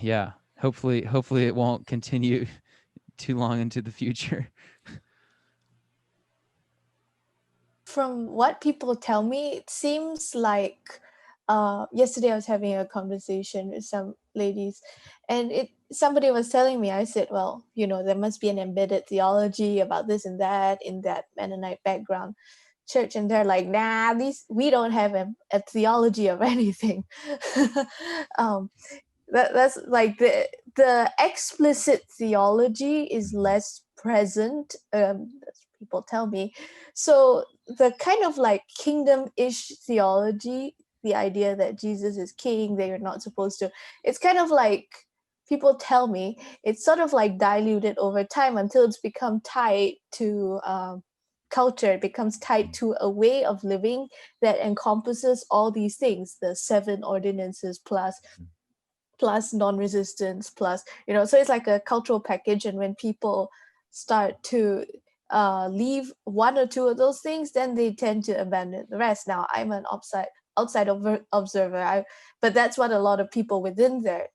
yeah, hopefully it won't continue too long into the future. From what people tell me, it seems like yesterday I was having a conversation with some ladies, and somebody was telling me, I said, well, there must be an embedded theology about this and that in that Mennonite background church, and they're like, nah, we don't have a theology of anything. That's like the explicit theology is less present, that's people tell me. So the kind of like kingdom-ish theology, the idea that Jesus is king, they are not supposed to, it's kind of like, people tell me, it's sort of like diluted over time until it's become tied to culture. It becomes tied to a way of living that encompasses all these things, the 7 ordinances plus non-resistance plus, so it's like a cultural package. And when people start to leave one or two of those things, then they tend to abandon the rest. Now, I'm an outside observer, but that's what a lot of people within there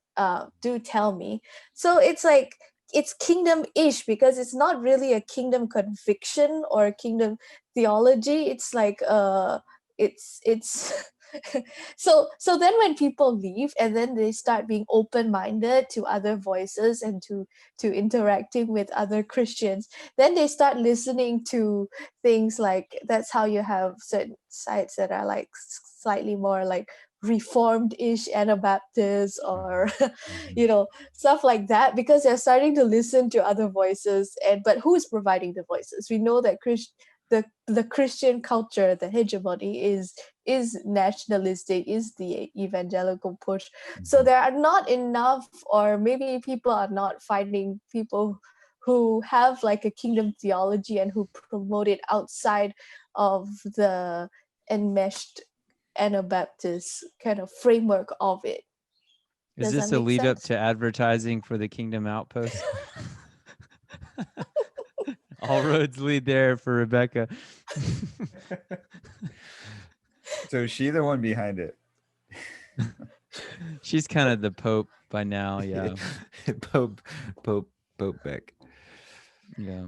do tell me. So it's like, it's kingdom-ish because it's not really a kingdom conviction or a kingdom theology. It's like it's so then when people leave and then they start being open-minded to other voices and to interacting with other Christians, then they start listening to things like, that's how you have certain sites that are like slightly more like reformed-ish Anabaptists or stuff like that, because they're starting to listen to other voices. But who is providing the voices? We know that the Christian culture, the hegemony is nationalistic, is the evangelical push. So there are not enough, or maybe people are not finding people who have like a kingdom theology and who promote it outside of the enmeshed Anabaptist kind of framework of it. Is this a lead up to advertising for the Kingdom Outpost? All roads lead there for Rebecca. So is she the one behind it? She's kind of the Pope by now, yeah. Pope Beck. Yeah.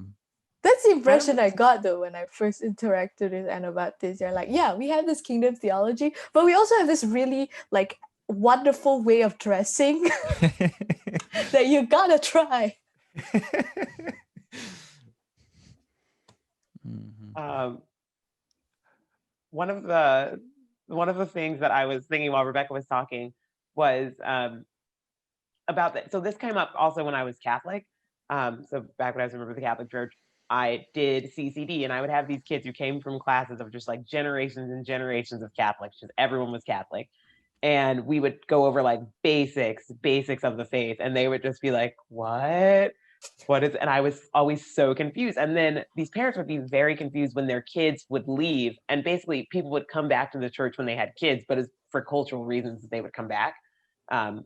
That's the impression I got though when I first interacted with Anabaptists. They're like, yeah, we have this kingdom theology, but we also have this really like wonderful way of dressing that you gotta try. One of the things that I was thinking while Rebecca was talking was about that. So this came up also when I was Catholic. So back when I was a member of the Catholic Church, I did CCD, and I would have these kids who came from classes of just like generations and generations of Catholics, just everyone was Catholic. And we would go over like basics of the faith, and they would just be like, what is, and I was always so confused. And then these parents would be very confused when their kids would leave, and basically people would come back to the church when they had kids, but it's for cultural reasons that they would come back. And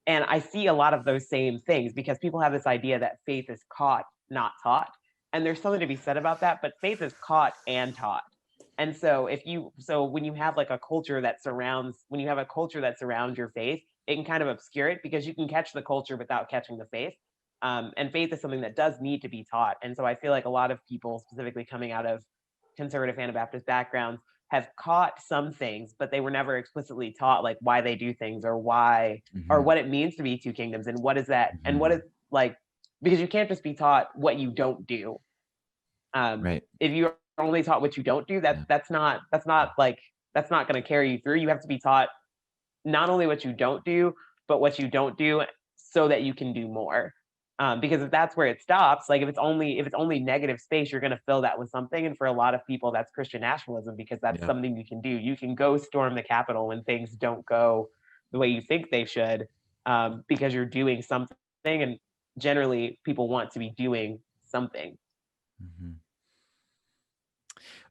I see a lot of those same things because people have this idea that faith is caught, not taught. And there's something to be said about that, but faith is caught and taught. And so when you have like a culture that surrounds your faith, it can kind of obscure it because you can catch the culture without catching the faith. And faith is something that does need to be taught. And so I feel like a lot of people, specifically coming out of conservative Anabaptist backgrounds, have caught some things, but they were never explicitly taught like why they do things or why or what it means to be two kingdoms and what is that and what is like, because you can't just be taught what you don't do. Right. If you're only taught what you don't do, that's not going to carry you through. You have to be taught not only what you don't do, but what you don't do so that you can do more. Because if that's where it stops, like if it's only negative space, you're going to fill that with something. And for a lot of people, that's Christian nationalism, because that's something you can do. You can go storm the Capitol when things don't go the way you think they should, because you're doing something. And generally, people want to be doing something.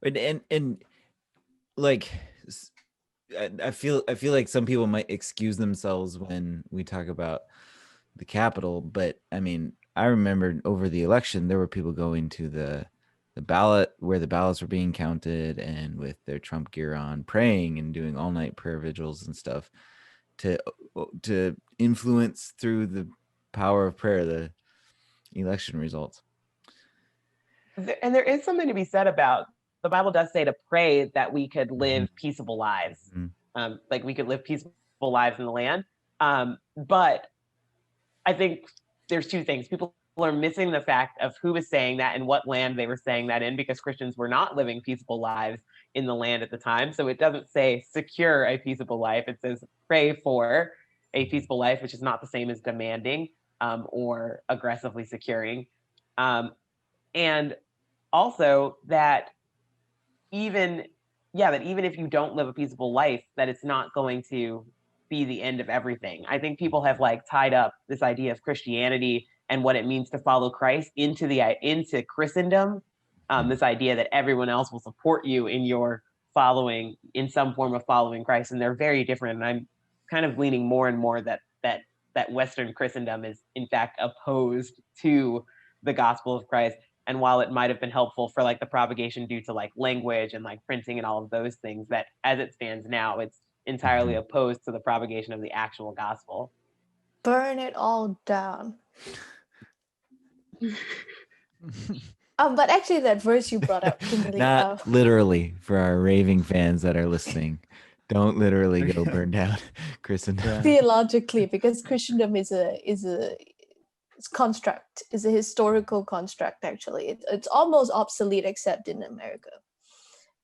And like, I feel like some people might excuse themselves when we talk about the Capitol, but I mean, I remember over the election, there were people going to the ballot where the ballots were being counted and with their Trump gear on, praying and doing all night prayer vigils and stuff to influence through the power of prayer the election results. And there is something to be said about, the Bible does say to pray that we could live peaceable lives. Like we could live peaceful lives in the land. But I think there's two things. People are missing the fact of who was saying that and what land they were saying that in, because Christians were not living peaceable lives in the land at the time. So it doesn't say secure a peaceable life. It says pray for a peaceful life, which is not the same as demanding or aggressively securing. And also that even if you don't live a peaceable life, that it's not going to be the end of everything. I think people have like tied up this idea of Christianity and what it means to follow Christ into Christendom. This idea that everyone else will support you in your following, in some form of following Christ, and they're very different. And I'm kind of leaning more and more that Western Christendom is in fact opposed to the gospel of Christ. And while it might have been helpful for like the propagation due to like language and like printing and all of those things, that as it stands now, it's entirely opposed to the propagation of the actual gospel. Burn it all down. But actually that verse you brought up, Kimberly, not literally, for our raving fans that are listening, don't literally go burn down Christendom. Theologically, because Christendom is a construct, is a historical construct. Actually, it's almost obsolete except in America.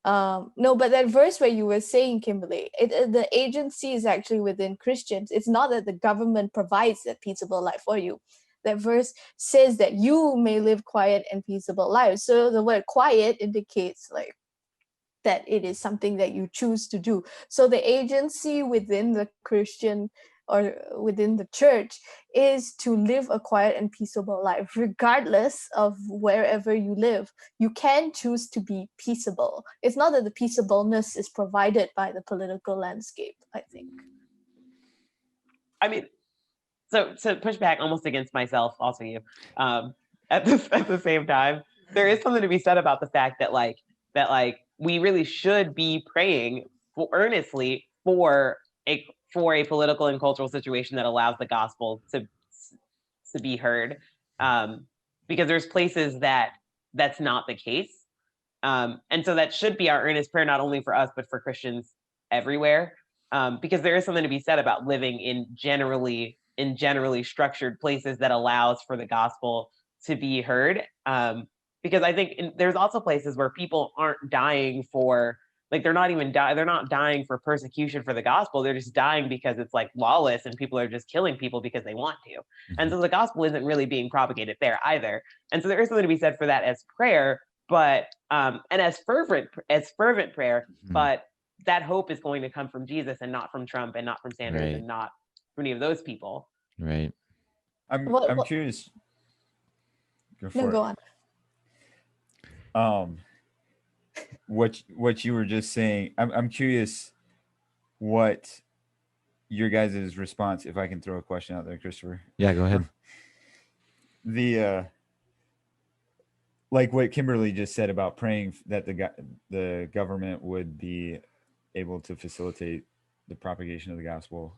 No, but that verse where you were saying, Kimberly, the agency is actually within Christians. It's not that the government provides that peaceable life for you. That verse says that you may live quiet and peaceable lives. So the word quiet indicates like that it is something that you choose to do. So the agency within the Christian or within the church is to live a quiet and peaceable life, regardless of wherever you live. You can choose to be peaceable. It's not that the peaceableness is provided by the political landscape, I think. I mean, so to push back almost against myself, also you, at the same time, there is something to be said about the fact that we really should be praying earnestly for a political and cultural situation that allows the gospel to be heard, because there's places that's not the case, and so that should be our earnest prayer, not only for us but for Christians everywhere, because there is something to be said about living in generally structured places that allows for the gospel to be heard, because I think there's also places where people aren't dying for like they're not even they're not dying for persecution for the gospel. They're just dying because it's like lawless and people are just killing people because they want to. And so the gospel isn't really being propagated there either. And so there is something to be said for that as prayer, but and as fervent prayer, but that hope is going to come from Jesus and not from Trump and not from Sanders Right. and not from any of those people. Right. I'm What- curious. Go for No, it. go on. What you were just saying, I'm curious what your guys' response, if I can throw a question out there, Christopher. Yeah, go ahead. The like what Kimberly just said about praying that the government would be able to facilitate the propagation of the gospel.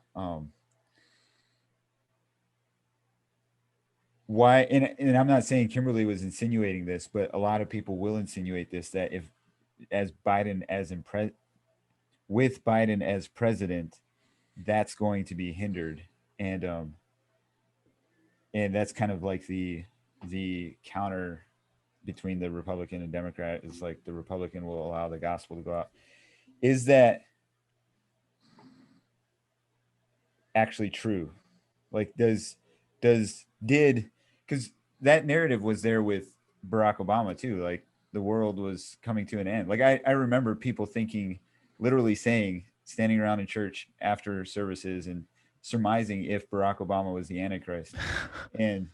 Why, and I'm not saying Kimberly was insinuating this, but a lot of people will insinuate this, that if with Biden as president, that's going to be hindered, and that's kind of like the counter between the Republican and Democrat, is like the Republican will allow the gospel to go out. Is that actually true? Like, because that narrative was there with Barack Obama too. Like, the world was coming to an end. Like, I remember people thinking, literally saying, standing around in church after services and surmising if Barack Obama was the Antichrist. and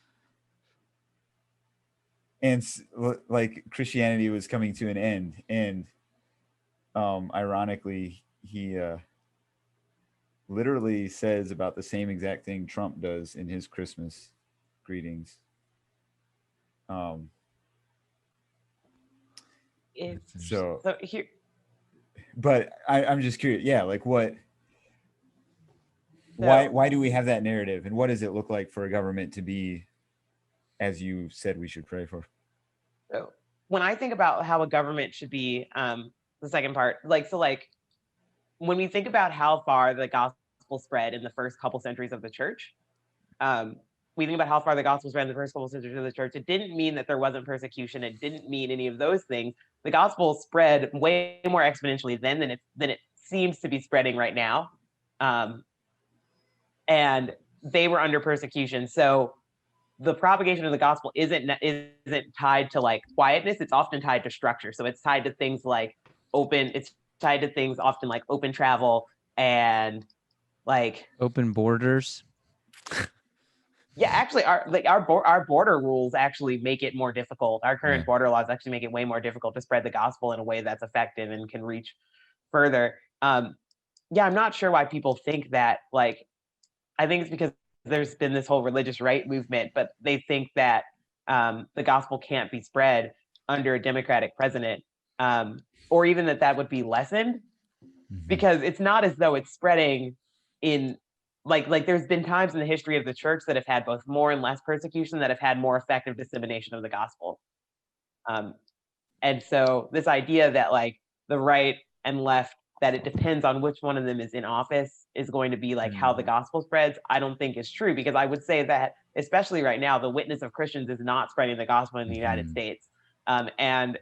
like Christianity was coming to an end. And ironically, he literally says about the same exact thing Trump does in his Christmas greetings. So here, but I'm just curious. Yeah, like why do we have that narrative, and what does it look like for a government to be, as you said, we should pray for? So when I think about how a government should be, the second part, like when we think about how far the gospel spread in the first couple centuries of the church, we think about how far the gospel spread in the first couple centuries of the church. It didn't mean that there wasn't persecution. It didn't mean any of those things. The gospel spread way more exponentially then than it seems to be spreading right now. And they were under persecution. So the propagation of the gospel isn't tied to like quietness. It's often tied to structure. So it's tied to things like it's tied to things often like open travel and like Open borders. Yeah, actually, our border rules actually make it more difficult. Our current border laws actually make it way more difficult to spread the gospel in a way that's effective and can reach further. I'm not sure why people think that. Like, I think it's because there's been this whole religious right movement, but they think that the gospel can't be spread under a Democratic president, or even that would be lessened, because it's not as though it's spreading in. Like there's been times in the history of the church that have had both more and less persecution that have had more effective dissemination of the gospel. And so this idea that like the right and left, that it depends on which one of them is in office, is going to be like how the gospel spreads, I don't think is true, because I would say that especially right now, the witness of Christians is not spreading the gospel in the United States. And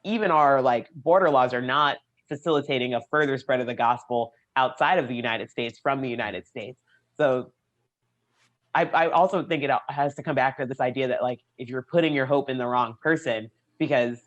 even our like border laws are not facilitating a further spread of the gospel outside of the United States from the United States. So I also think it has to come back to this idea that like, if you're putting your hope in the wrong person, because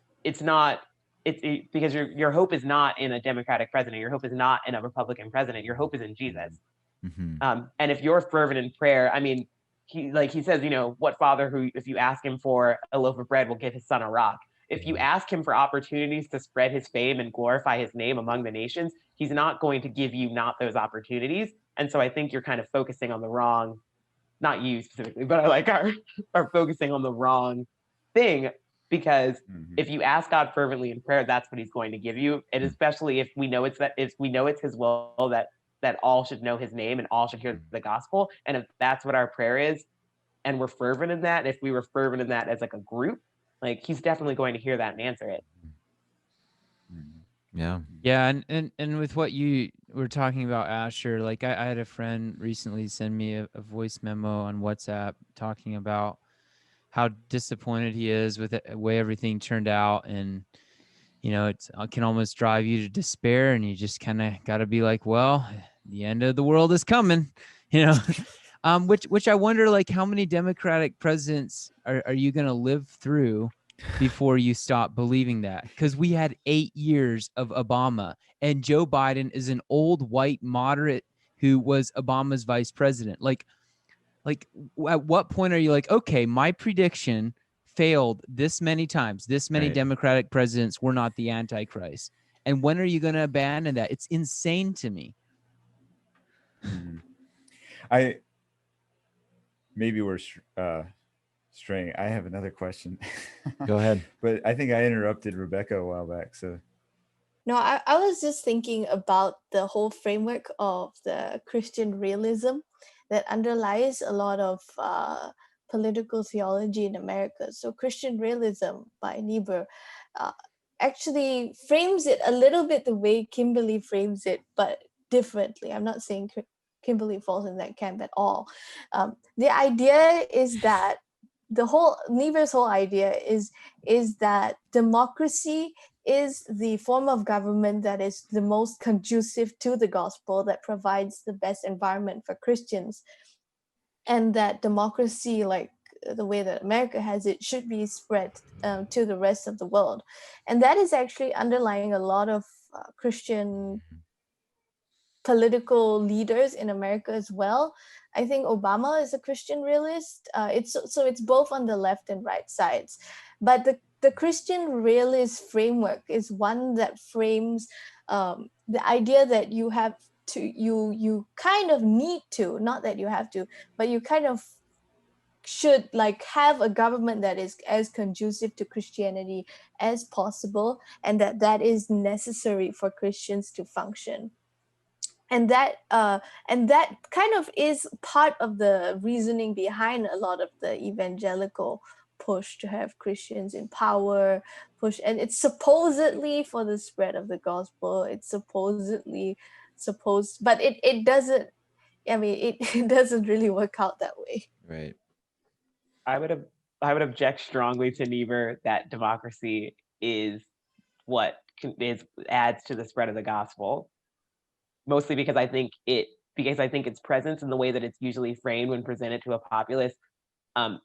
because your hope is not in a Democratic president, your hope is not in a Republican president, your hope is in Jesus. And if you're fervent in prayer, I mean, he says, what father who, if you ask him for a loaf of bread, will give his son a rock? If you ask him for opportunities to spread his fame and glorify his name among the nations, he's not going to give you not those opportunities. And so I think you're kind of focusing on the wrong, not you specifically, but I like are focusing on the wrong thing, because if you ask God fervently in prayer, that's what he's going to give you. And especially if we know it's his will that all should know his name and all should hear the gospel. And if that's what our prayer is, and we're fervent in that, and if we were fervent in that as like a group, like he's definitely going to hear that and answer it. Yeah. And with what you were talking about, Asher, like I had a friend recently send me a voice memo on WhatsApp talking about how disappointed he is with the way everything turned out, and it can almost drive you to despair, and you just kind of got to be like, well, the end of the world is coming, which I wonder, like, how many Democratic presidents are you going to live through before you stop believing that? Because we had 8 years of Obama, and Joe Biden is an old white moderate who was Obama's vice president. Like at what point are you like, okay, my prediction failed this many times, this many Right. Democratic presidents were not the Antichrist, and when are you going to abandon that? It's insane to me. Maybe we're straying. I have another question. Go ahead. But I think I interrupted Rebecca a while back. So No, I was just thinking about the whole framework of the Christian realism that underlies a lot of political theology in America. So Christian realism by Niebuhr actually frames it a little bit the way Kimberly frames it, but differently. I'm not saying Kimberly falls in that camp at all. The idea is that Niebuhr's whole idea is that democracy is the form of government that is the most conducive to the gospel, that provides the best environment for Christians, and that democracy, like the way that America has it, should be spread to the rest of the world. And that is actually underlying a lot of Christian political leaders in America as well. I think Obama is a Christian realist. It's both on the left and right sides. But the Christian realist framework is one that frames the idea that you have to, you kind of need to, not that you have to, but you kind of should like have a government that is as conducive to Christianity as possible, and that is necessary for Christians to function. And that kind of is part of the reasoning behind a lot of the evangelical push to have Christians in power, and it's supposedly for the spread of the gospel. It's supposedly but it doesn't. I mean, it doesn't really work out that way. Right. I would object strongly to Niebuhr that democracy is what adds to the spread of the gospel. Mostly because I think its presence and the way that it's usually framed when presented to a populace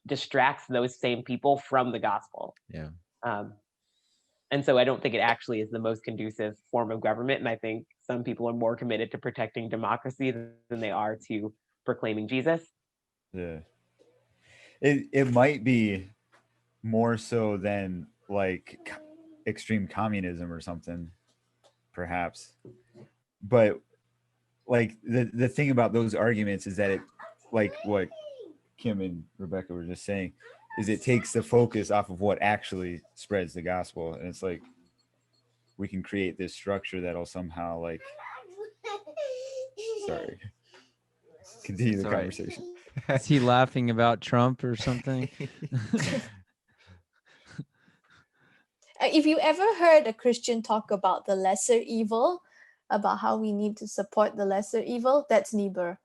distracts those same people from the gospel. Yeah. And so I don't think it actually is the most conducive form of government. And I think some people are more committed to protecting democracy than they are to proclaiming Jesus. Yeah. It might be more so than like extreme communism or something, perhaps. But like the thing about those arguments is that it, like what Kim and Rebecca were just saying, is it takes the focus off of what actually spreads the gospel. And it's like, we can create this structure that'll somehow like, sorry, continue the conversation. Is he laughing about Trump or something? If you ever heard a Christian talk about the lesser evil, about how we need to support the lesser evil, that's Niebuhr.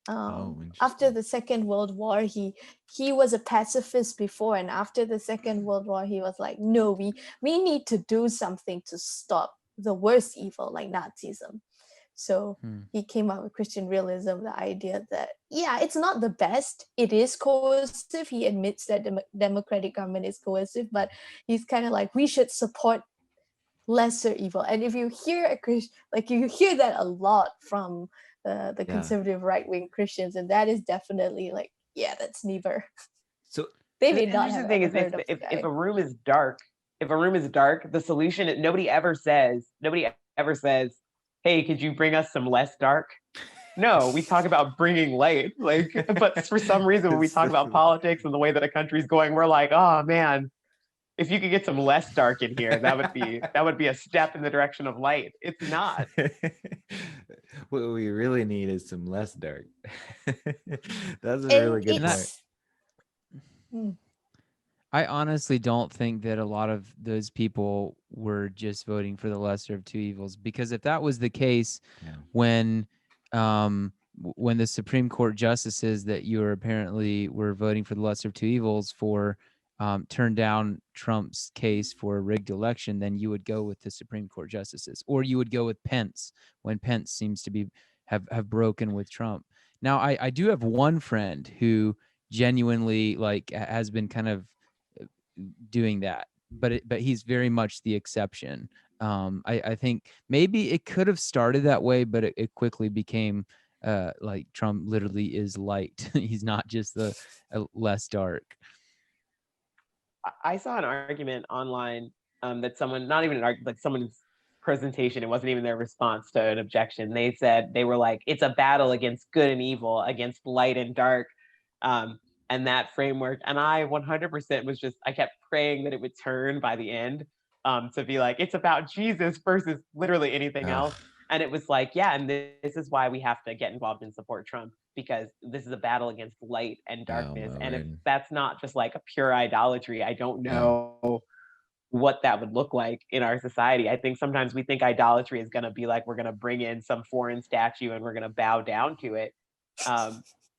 After the Second World War, he was a pacifist before, and after the Second World War, he was like, no, we need to do something to stop the worst evil, like Nazism. So he came up with Christian realism, the idea that, yeah, it's not the best. It is coercive. He admits that the democratic government is coercive, but he's kind of like, we should support lesser evil. And if you hear a Christian, like you hear that a lot from the conservative right-wing Christians, and that is definitely like, yeah, that's Niebuhr. So they may not the have thing ever is, heard of the guy. if a room is dark, the solution is nobody ever says, hey, could you bring us some less dark? No, we talk about bringing light. Like, but for some reason, when we talk about politics and the way that a country's going, we're like, oh man, if you could get some less dark in here, that would be a step in the direction of light. It's not. What we really need is some less dark. That's a really good point. I honestly don't think that a lot of those people were just voting for the lesser of two evils, because if that was the case, when the Supreme Court justices that you apparently were voting for the lesser of two evils for turn down Trump's case for a rigged election, then you would go with the Supreme Court justices, or you would go with Pence when Pence seems to be have broken with Trump. Now, I do have one friend who genuinely like has been kind of doing that, but he's very much the exception. I think maybe it could have started that way, but it quickly became like Trump literally is light. He's not just the less dark. I saw an argument online that someone, not even an argument, like someone's presentation, it wasn't even their response to an objection. They said, they were like, it's a battle against good and evil, against light and dark, and that framework. And I 100% was just, I kept praying that it would turn by the end to be like, it's about Jesus versus literally anything else. And it was like, yeah, and this is why we have to get involved and support Trump, because this is a battle against light and darkness. And if that's not just like a pure idolatry, I don't know what that would look like in our society. I think sometimes we think idolatry is going to be like, we're going to bring in some foreign statue and we're going to bow down to it,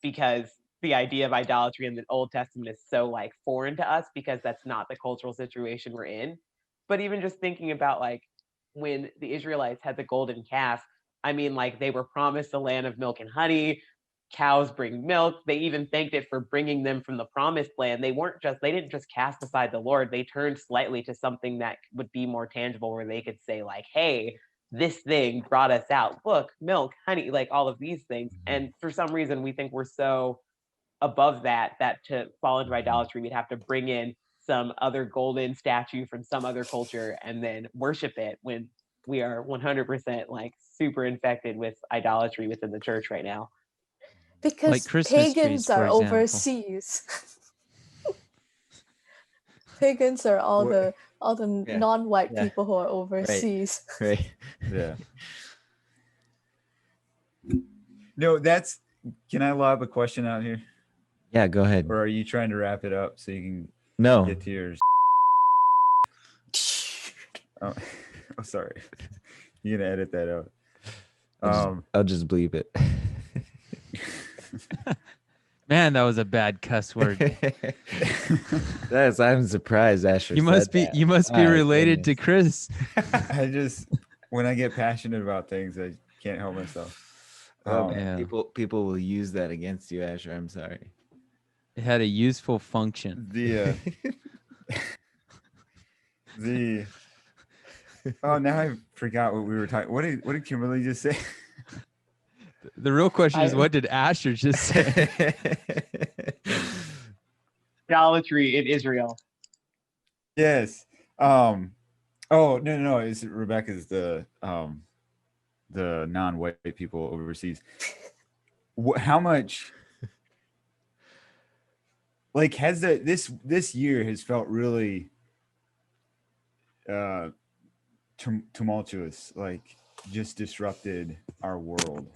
because the idea of idolatry in the Old Testament is so like foreign to us, because that's not the cultural situation we're in. But even just thinking about like when the Israelites had the golden calf, I mean, like they were promised a land of milk and honey. Cows bring milk. They even thanked it for bringing them from the promised land. They didn't just cast aside the Lord. They turned slightly to something that would be more tangible, where they could say like, hey, this thing brought us out. Look, milk, honey, like all of these things. And for some reason, we think we're so above that to fall into idolatry, we'd have to bring in some other golden statue from some other culture and then worship it, when we are 100% like super infected with idolatry within the church right now. Because Like Christmas pagans trees, for are example. overseas. Pagans are all the non-white people who are overseas. Right. Yeah. No, can I lob a question out here? Yeah, go ahead. Or are you trying to wrap it up so you can No. get to yours? Oh, sorry. You're gonna edit that out. I'll just bleep it. Man, that was a bad cuss word. I'm surprised Asher. You must be related to Chris. When I get passionate about things, I can't help myself. Man, people will use that against you, Asher. I'm sorry. It had a useful function. Now I forgot what we were talking. What did Kimberly just say? The real question is, what did Asher just say? Idolatry in Israel. Yes. Oh no. Is Rebecca's the non-white people overseas? How much? Like, has this year has felt really tumultuous, like just disrupted our world.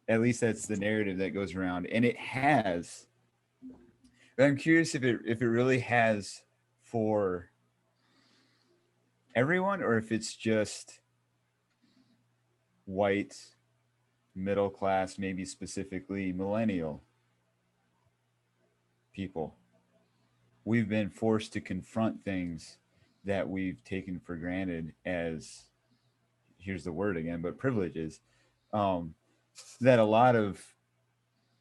At least that's the narrative that goes around, and it has. But I'm curious if it really has for everyone, or if it's just white, middle class, maybe specifically millennial people. We've been forced to confront things that we've taken for granted as, here's the word again, but privileges, that a lot of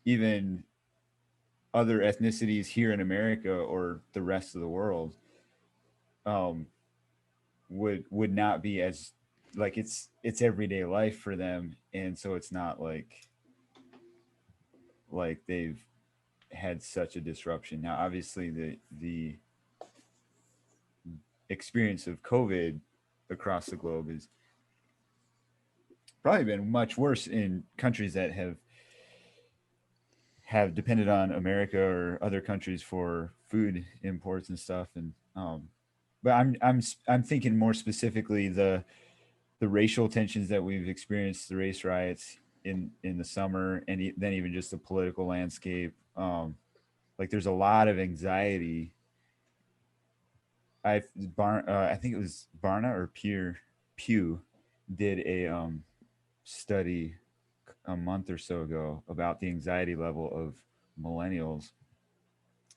even other ethnicities here in America or the rest of the world would not be as, like, it's everyday life for them, and so it's not like they've had such a disruption. Now, obviously, the experience of COVID across the globe is probably been much worse in countries that have depended on America or other countries for food imports and stuff. And but I'm thinking more specifically the racial tensions that we've experienced, the race riots in the summer, and then even just the political landscape. Like, there's a lot of anxiety. I think it was Barna or Pew did a study a month or so ago about the anxiety level of millennials,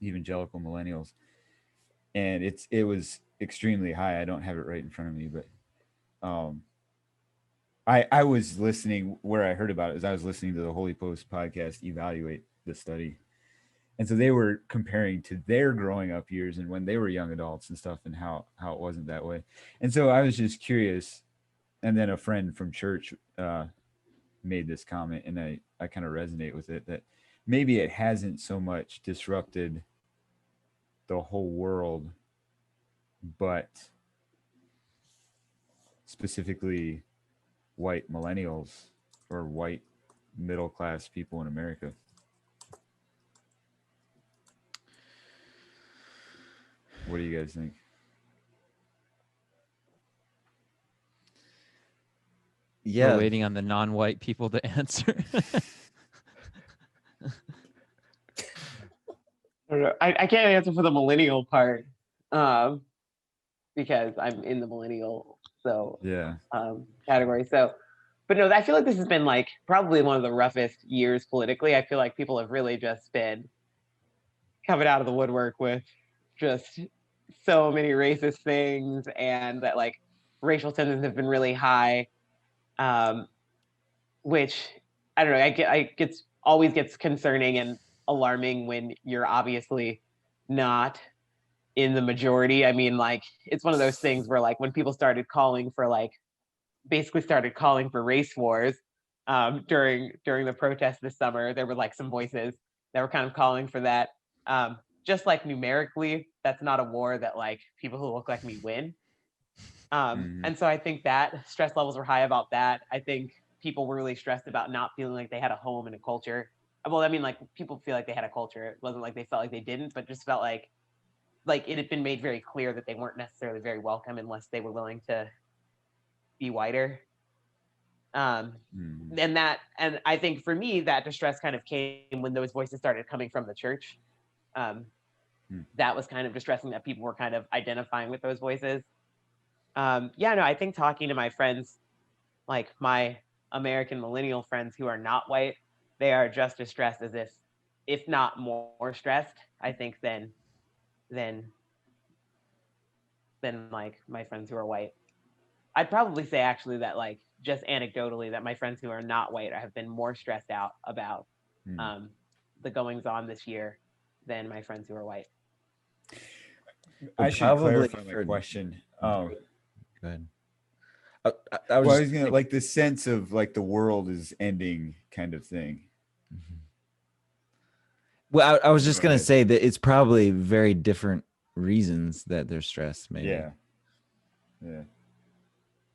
evangelical millennials, and it was extremely high. I don't have it right in front of me, but I was listening, where I heard about it is I was listening to the Holy Post podcast evaluate the study. And so they were comparing to their growing up years and when they were young adults and stuff, and how it wasn't that way. And so I was just curious. And then a friend from church made this comment, and I kind of resonate with it, that maybe it hasn't so much disrupted the whole world, but specifically white millennials or white middle class people in America. What do you guys think? Yeah, We're waiting on the non-white people to answer. I can't answer for the millennial part because I'm in the millennial category. So, but no, I feel like this has been like probably one of the roughest years politically. I feel like people have really just been coming out of the woodwork with just so many racist things, and that like racial tensions have been really high, which I don't know. Always gets concerning and alarming when you're obviously not in the majority. I mean, like, it's one of those things where like when people started calling for race wars during the protests this summer, there were like some voices that were kind of calling for that. Just like numerically, that's not a war that like people who look like me win. And so I think that stress levels were high about that. I think people were really stressed about not feeling like they had a home and a culture. Well, I mean, like, people feel like they had a culture. It wasn't like they felt like they didn't, but just felt like it had been made very clear that they weren't necessarily very welcome unless they were willing to be whiter. And I think for me, that distress kind of came when those voices started coming from the church. That was kind of distressing, that people were kind of identifying with those voices. I think talking to my friends, like my American millennial friends who are not white, they are just as stressed as if not more stressed, I think, than like my friends who are white. I'd probably say actually that, like, just anecdotally, that my friends who are not white have been more stressed out about the goings on this year than my friends who are white. I should clarify my question. Go ahead. I was gonna, like, the sense of like the world is ending kind of thing. Well, I was just going to say that it's probably very different reasons that they're stressed, maybe.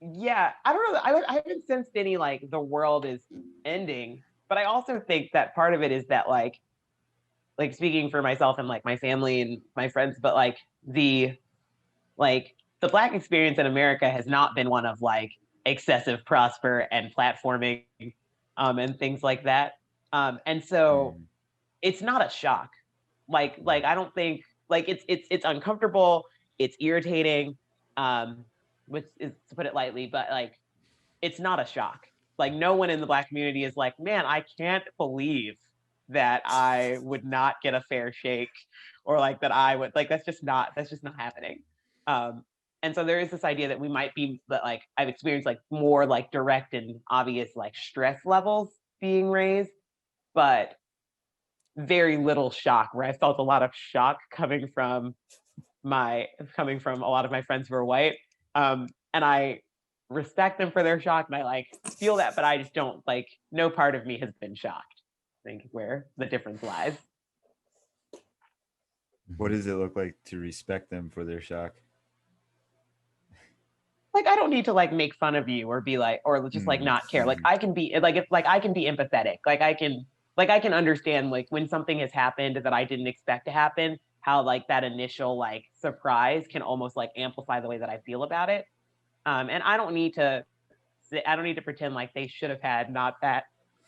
Yeah, I don't know. I haven't sensed any, like, the world is ending, but I also think that part of it is that, like speaking for myself and, like, my family and my friends, but, like, the Black experience in America has not been one of, like, excessive prosper and platforming and things like that. And so it's not a shock. Like I don't think, like, it's uncomfortable, it's irritating, which is, to put it lightly, but, like, it's not a shock. Like, no one in the Black community is like, man, I can't believe that I would not get a fair shake, or like that I would, like, that's just not happening. And so there is this idea that we might be, that, like, I've experienced, like, more, like, direct and obvious, like, stress levels being raised, but very little shock, where I felt a lot of shock coming from a lot of my friends who are white. And I respect them for their shock, and I, like, feel that, but I just don't, like, no part of me has been shocked. I think where the difference lies. What does it look like to respect them for their shock? Like, I don't need to, like, make fun of you or be like, or just like not care. Like, I can be like, it's like I can be empathetic. Like, I can understand, like, when something has happened that I didn't expect to happen, how, like, that initial, like, surprise can almost, like, amplify the way that I feel about it. And I don't need to pretend like they should have had not that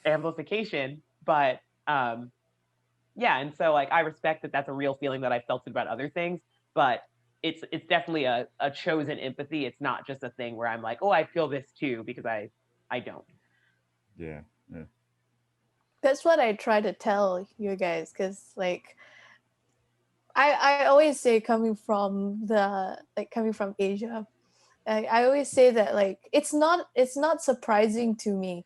amplification, but and so, like, I respect that that's a real feeling that I felt about other things, but it's definitely a chosen empathy. It's not just a thing where I'm like, oh, I feel this too, because I don't. Yeah. That's what I try to tell you guys, because, like, I always say coming from Asia, I always say that like it's not surprising to me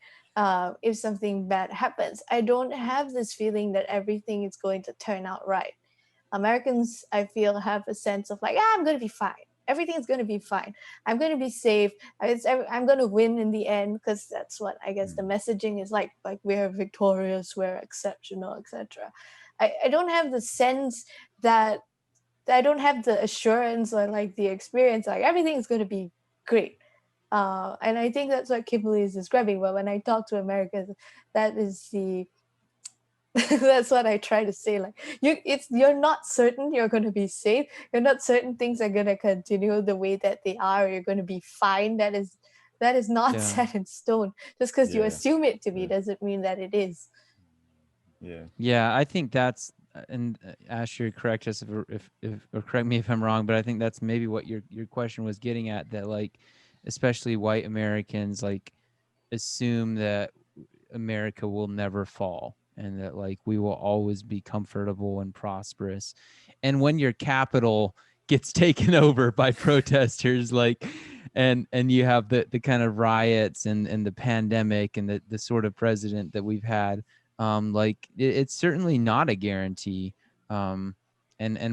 if something bad happens. I don't have this feeling that everything is going to turn out right. Americans, I feel, have a sense of like, I'm going to be fine. Everything is going to be fine. I'm going to be safe. I'm going to win in the end, because that's what I guess the messaging is like we're victorious, we're exceptional, etc. I don't have the sense that I don't have the assurance or like the experience, like everything is going to be great. And I think that's what Kimberly is describing. But when I talk to Americans, that is the that's what I try to say. Like you're not certain you're going to be safe. You're not certain things are going to continue the way that they are. Or you're going to be fine. That is not set in stone. Just because you assume it to be doesn't mean that it is. Yeah, I think that's, and Asher, correct us if or correct me if I'm wrong, but I think that's maybe what your question was getting at, that like especially white Americans like assume that America will never fall and that like we will always be comfortable and prosperous. And when your capital gets taken over by protesters, like and you have the kind of riots and the pandemic and the sort of president that we've had, like it's certainly not a guarantee. And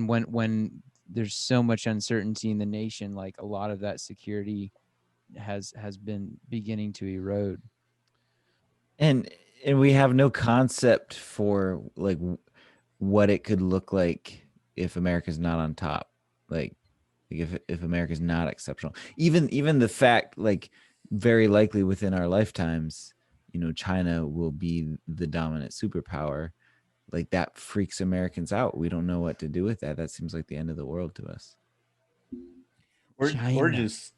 when there's so much uncertainty in the nation, like a lot of that security has been beginning to erode. And we have no concept for like what it could look like if America's not on top, like if America's not exceptional. Even the fact, like very likely within our lifetimes, you know, China will be the dominant superpower. Like that freaks Americans out. We don't know what to do with that. That seems like the end of the world to us. Or China. just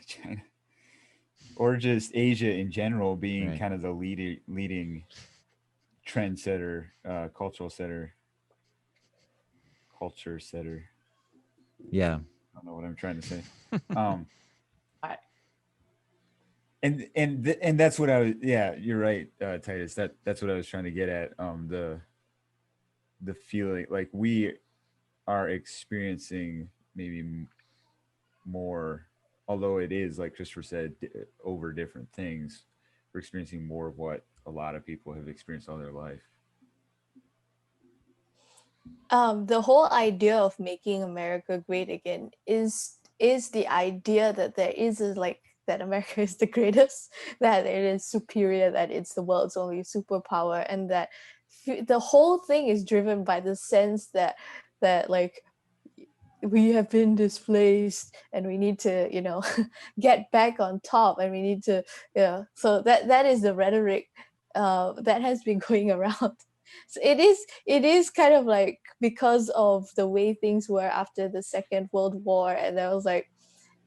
China. Or just Asia in general being kind of the leading trendsetter, culture setter. Yeah. I don't know what I'm trying to say. And that's what I was. Yeah, you're right, Titus. That's what I was trying to get at. The feeling like we are experiencing maybe more, although it is like Christopher said, over different things. We're experiencing more of what a lot of people have experienced all their life. The whole idea of making America great again is the idea that there is that America is the greatest, that it is superior, that it's the world's only superpower, and that the whole thing is driven by the sense that like we have been displaced and we need to, you know, get back on top, and we need to, so that is the rhetoric that has been going around. So it is kind of like because of the way things were after the Second World War, and there was like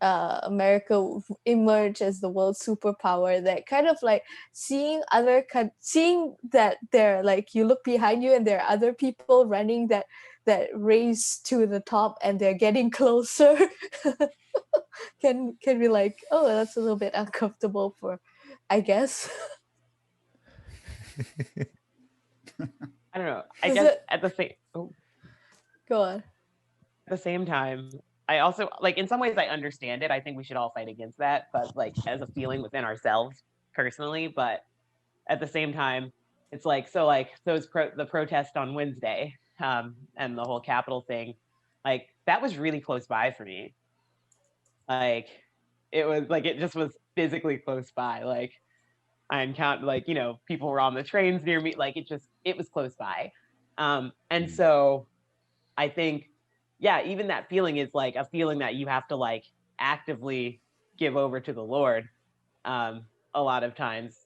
America emerged as the world superpower, that kind of like seeing that there, like you look behind you and there are other people running that race to the top and they're getting closer can be like, oh, that's a little bit uncomfortable for, I guess. I don't know. I guess at the same Go on. At the same time, I also, like, in some ways I understand it. I think we should all fight against that, but like as a feeling within ourselves personally. But at the same time, it's like, so like the protest on Wednesday, and the whole Capitol thing, like that was really close by for me. Like it was like, it just was physically close by. Like I encountered, like, you know, people were on the trains near me. Like it was close by. And so I think, yeah, even that feeling is like a feeling that you have to like actively give over to the Lord a lot of times,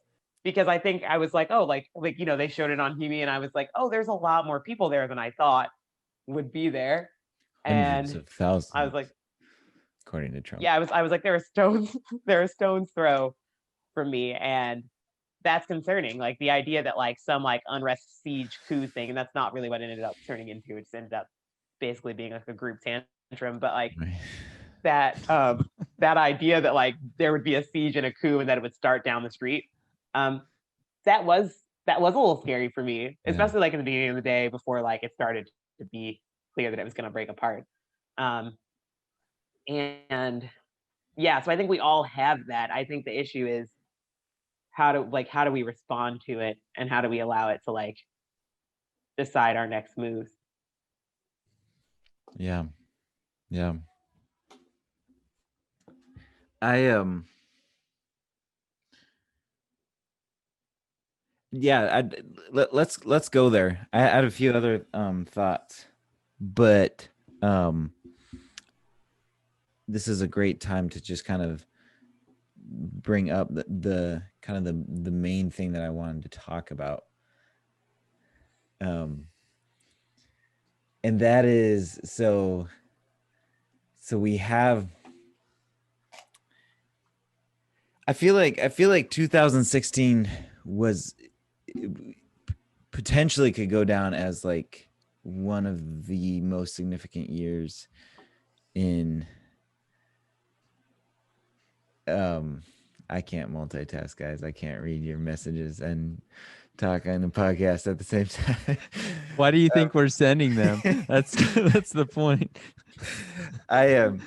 because I think I was like, oh, like, you know, they showed it on TV and I was like, oh, there's a lot more people there than I thought would be there. Hundreds of thousands. I was like, according to Trump. Yeah, I was like, there are stones throw from me, and that's concerning. Like the idea that like some like unrest siege coup thing, and that's not really what it ended up turning into. It just ended up basically being like a group tantrum. But like that idea that like there would be a siege and a coup and that it would start down the street, that was a little scary for me, especially like in the beginning of the day before like it started to be clear that it was going to break apart. And yeah, so I think we all have that. I think the issue is how do we respond to it, and how do we allow it to like decide our next moves? Yeah. Let's go there. I had a few other thoughts, but this is a great time to just kind of bring up the kind of the main thing that I wanted to talk about. And that is so we have, I feel like 2016 was potentially could go down as like one of the most significant years in I can't multitask, guys. I can't read your messages and talk on the podcast at the same time. Why do you think we're sending them? That's the point. I am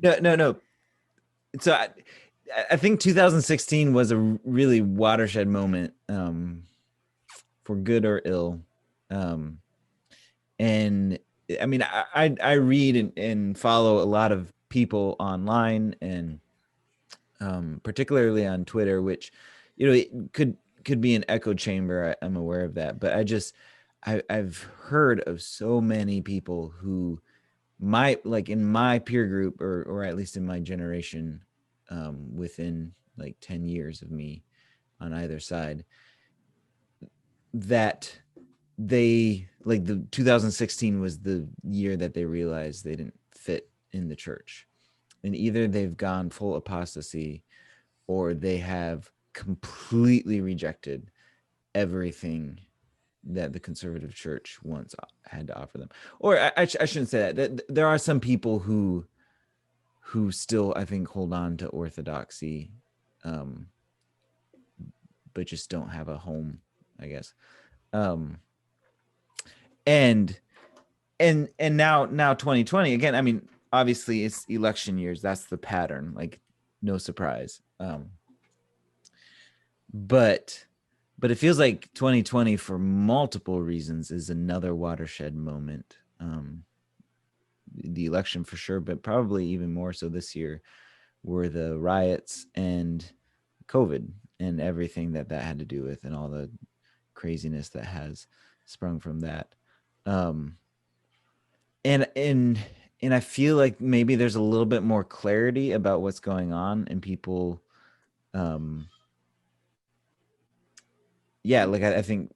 no. So I think 2016 was a really watershed moment, for good or ill. And I mean, I read and follow a lot of people online, and particularly on Twitter, which, you know, it could be an echo chamber. I'm aware of that, but I've heard of so many people who like in my peer group, or at least in my generation, within like 10 years of me on either side, that they like the 2016 was the year that they realized they didn't fit in the church, and either they've gone full apostasy or they have completely rejected everything that the conservative church once had to offer them. Or I shouldn't say that. There are some people who still, I think, hold on to orthodoxy, but just don't have a home, I guess. And now 2020 again. I mean, obviously it's election years. That's the pattern. Like, no surprise. But it feels like 2020, for multiple reasons, is another watershed moment. The election for sure, but probably even more so this year were the riots and COVID and everything that had to do with, and all the craziness that has sprung from that. And I feel like maybe there's a little bit more clarity about what's going on, and people, like I think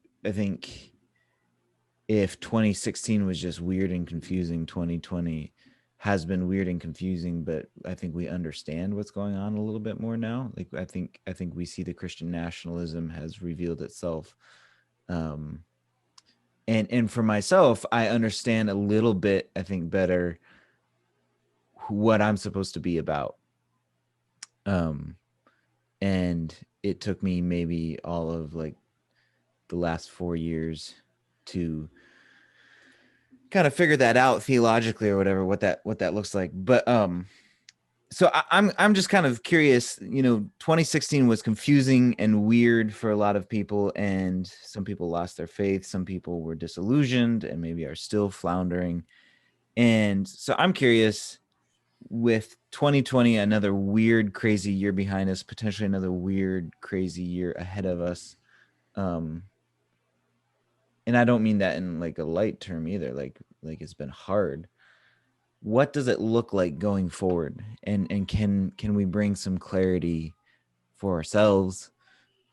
if 2016 was just weird and confusing, 2020 has been weird and confusing, but I think we understand what's going on a little bit more now. Like, I think we see the Christian nationalism has revealed itself. And for myself, I understand a little bit, I think, better what I'm supposed to be about. And it took me maybe all of like the last 4 years to kind of figure that out theologically, or whatever, what that looks like. But so I'm just kind of curious. 2016 was confusing and weird for a lot of people, and some people lost their faith, some people were disillusioned, and maybe are still floundering. And so I'm curious, with 2020, another weird, crazy year behind us, potentially another weird, crazy year ahead of us. And I don't mean that in like a light term either. Like it's been hard. What does it look like going forward? And can we bring some clarity for ourselves,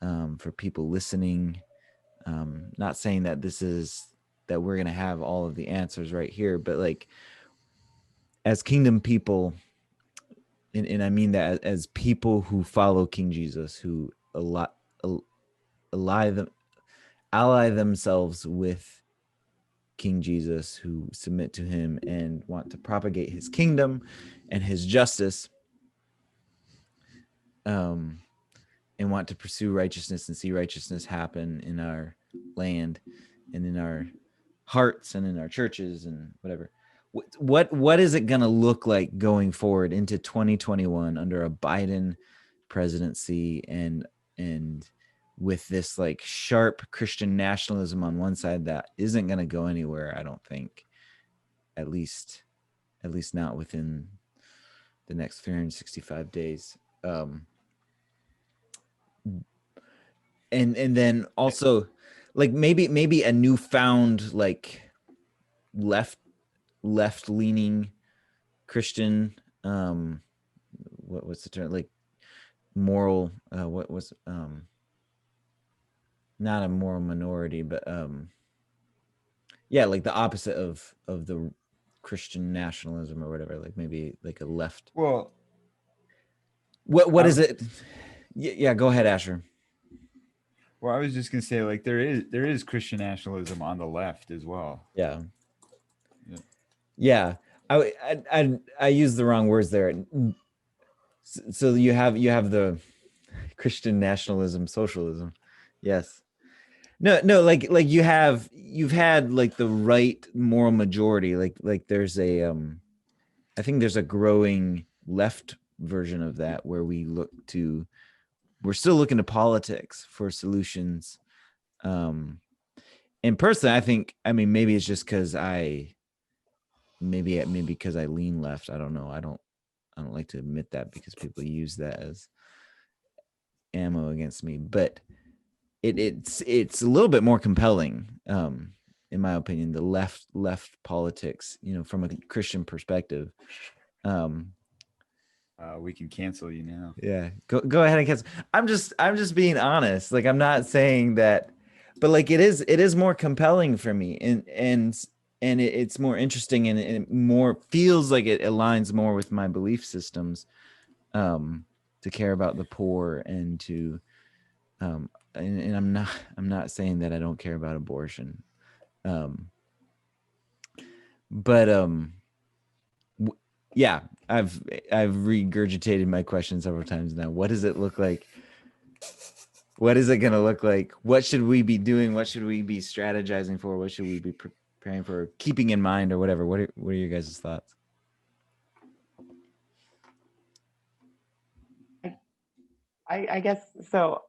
for people listening? Not saying that that we're going to have all of the answers right here, but like, as kingdom people, and I mean that as people who follow King Jesus, who ally themselves with King Jesus, who submit to him and want to propagate his kingdom and his justice, and want to pursue righteousness and see righteousness happen in our land and in our hearts and in our churches and whatever. What is it going to look like going forward into 2021 under a Biden presidency and with this like sharp Christian nationalism on one side that isn't going to go anywhere, I don't think, at least not within the next 365 days. And then also like maybe a newfound like left leaning Christian what's the term, like moral what was not a moral minority, but yeah, like the opposite of the Christian nationalism or whatever, like maybe like a left. Well, what is it? Yeah, go ahead, Asher. Well, I was just gonna say, like, there is Christian nationalism on the left as well. Yeah. I used the wrong words there. So you have the Christian nationalism, socialism. Yes. No, like you've had like the right moral majority, like there's a I think there's a growing left version of that where we're still looking to politics for solutions. And personally, I mean maybe it's just because maybe because I lean left. I don't know. I don't like to admit that because people use that as ammo against me, but it's a little bit more compelling, in my opinion, the left politics, from a Christian perspective. We can cancel you now. Yeah, go ahead and cancel. I'm just being honest. Like, I'm not saying that, but like it is more compelling for me, and it's more interesting, and it more feels like it aligns more with my belief systems, to care about the poor and to, and I'm not saying that I don't care about abortion, but yeah, I've regurgitated my question several times now. What does it look like? What is it going to look like? What should we be doing? What should we be strategizing for? What should we be preparing for, keeping in mind, or whatever? What are your guys' thoughts? I guess so.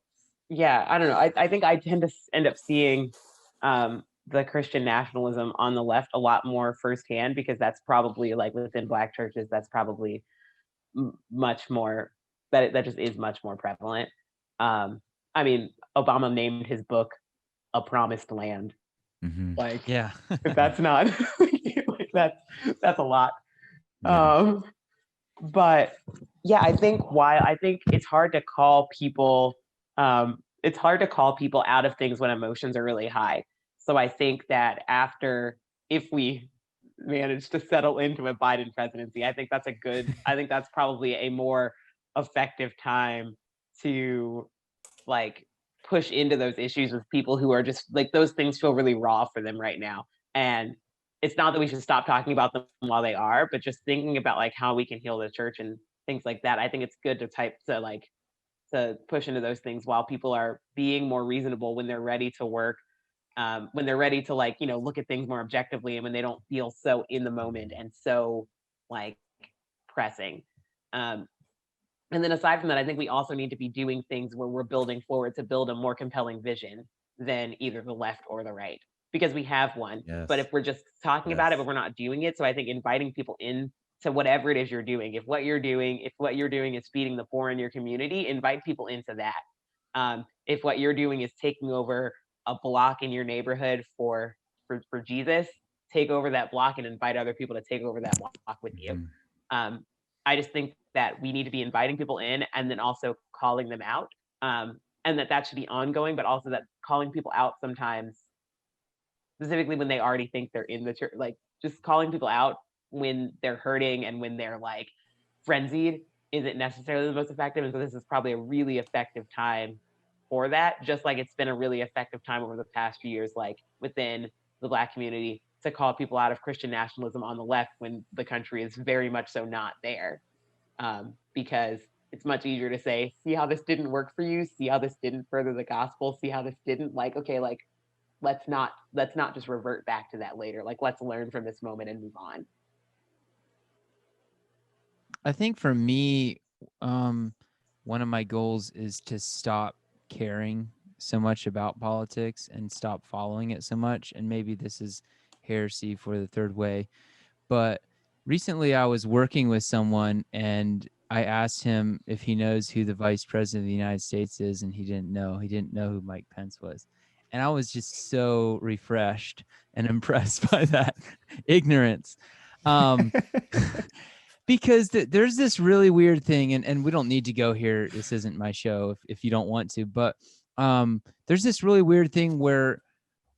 Yeah, I don't know. I think I tend to end up seeing the Christian nationalism on the left a lot more firsthand, because that's probably, like, within Black churches, that's probably much more, that just is much more prevalent. I mean, Obama named his book "A Promised Land." Mm-hmm. Like, Yeah. that's not like, that's a lot. Yeah. But yeah, I think it's hard to call people out of things when emotions are really high. So I think that if we manage to settle into a Biden presidency, I think that's probably a more effective time to, like, push into those issues with people who are just, like, those things feel really raw for them right now. And it's not that we should stop talking about them while they are, but just thinking about, like, how we can heal the church and things like that. I think it's good to push into those things while people are being more reasonable, when they're ready to work, when they're ready to, like, look at things more objectively, and when they don't feel so in the moment and so, like, pressing. And then aside from that, I think we also need to be doing things where we're building forward to build a more compelling vision than either the left or the right, because we have one. Yes. But if we're just talking about it, but we're not doing it, so I think inviting people in to whatever it is you're doing, if what you're doing is feeding the poor in your community, invite people into that. If what you're doing is taking over a block in your neighborhood for Jesus, take over that block and invite other people to take over that block with you. I just think that we need to be inviting people in, and then also calling them out, and that should be ongoing, but also that calling people out sometimes, specifically when they already think they're in the church, like, just calling people out when they're hurting and when they're, like, frenzied, isn't necessarily the most effective. And so this is probably a really effective time for that, just like it's been a really effective time over the past few years, like within the Black community, to call people out of Christian nationalism on the left when the country is very much so not there. Because it's much easier to say, see how this didn't work for you, see how this didn't further the gospel, see how this didn't, like, okay, like, let's not just revert back to that later. Like, let's learn from this moment and move on. I think for me, one of my goals is to stop caring so much about politics and stop following it so much. And maybe this is heresy for the third way, but recently I was working with someone and I asked him if he knows who the vice president of the United States is, and he didn't know. He didn't know who Mike Pence was. And I was just so refreshed and impressed by that ignorance. Because there's this really weird thing, and we don't need to go here. This isn't my show if you don't want to, but there's this really weird thing where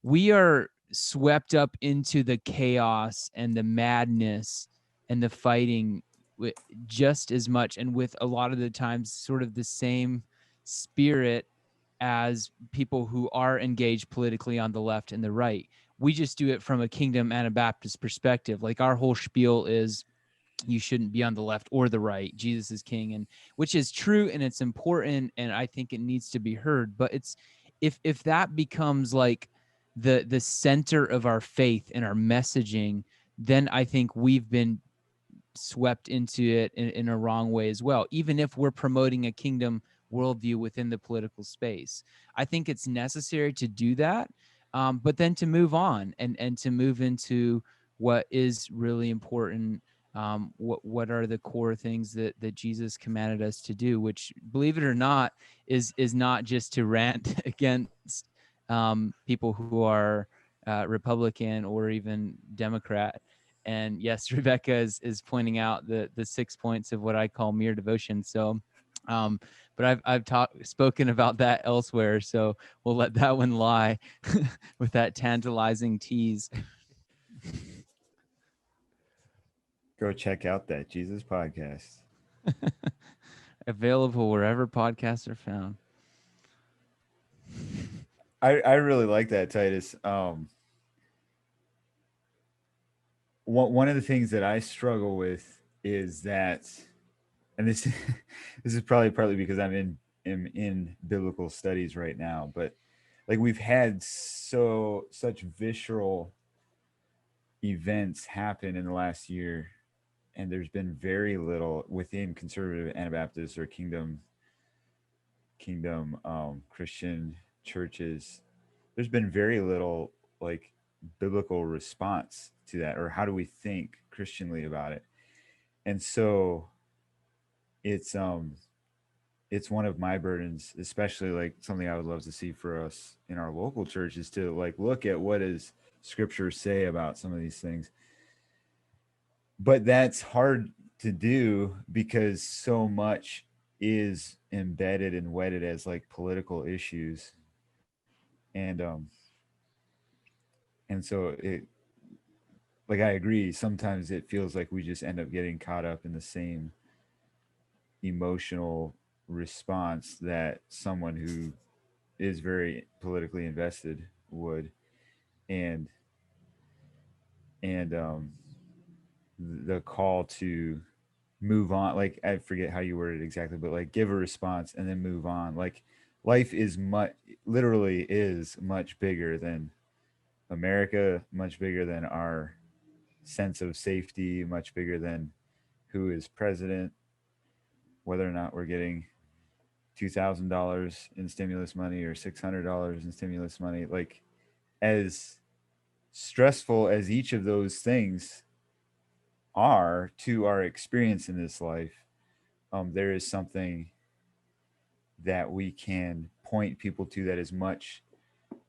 we are swept up into the chaos and the madness and the fighting just as much, and with a lot of the times sort of the same spirit as people who are engaged politically on the left and the right. We just do it from a Kingdom Anabaptist perspective. Like, our whole spiel is, you shouldn't be on the left or the right. Jesus is king, and which is true, and it's important, and I think it needs to be heard. But it's if that becomes like the center of our faith and our messaging, then I think we've been swept into it in a wrong way as well, even if we're promoting a kingdom worldview within the political space. I think it's necessary to do that, but then to move on and to move into what is really important. What are the core things that Jesus commanded us to do, which, believe it or not, is not just to rant against people who are Republican or even Democrat. And yes, Rebecca is pointing out the 6 points of what I call mere devotion. So, but I've spoken about that elsewhere, so we'll let that one lie with that tantalizing tease. Go check out That Jesus Podcast. Available wherever podcasts are found. I really like that, Titus. One of the things that I struggle with is that, and this this is probably partly because I'm in biblical studies right now, but like, we've had such visceral events happen in the last year, and there's been very little within conservative Anabaptists or kingdom Christian churches. There's been very little like biblical response to that, or how do we think Christianly about it? And so it's one of my burdens, especially like something I would love to see for us in our local church, is to like look at what does Scripture say about some of these things. But that's hard to do because so much is embedded and wedded as like political issues. And so it, like, I agree, sometimes it feels like we just end up getting caught up in the same emotional response that someone who is very politically invested would. And the call to move on, like, I forget how you worded it exactly, but like, give a response and then move on. Like, life is literally is much bigger than America, much bigger than our sense of safety, much bigger than who is president, whether or not we're getting $2,000 in stimulus money or $600 in stimulus money. Like, as stressful as each of those things are to our experience in this life, there is something that we can point people to that is much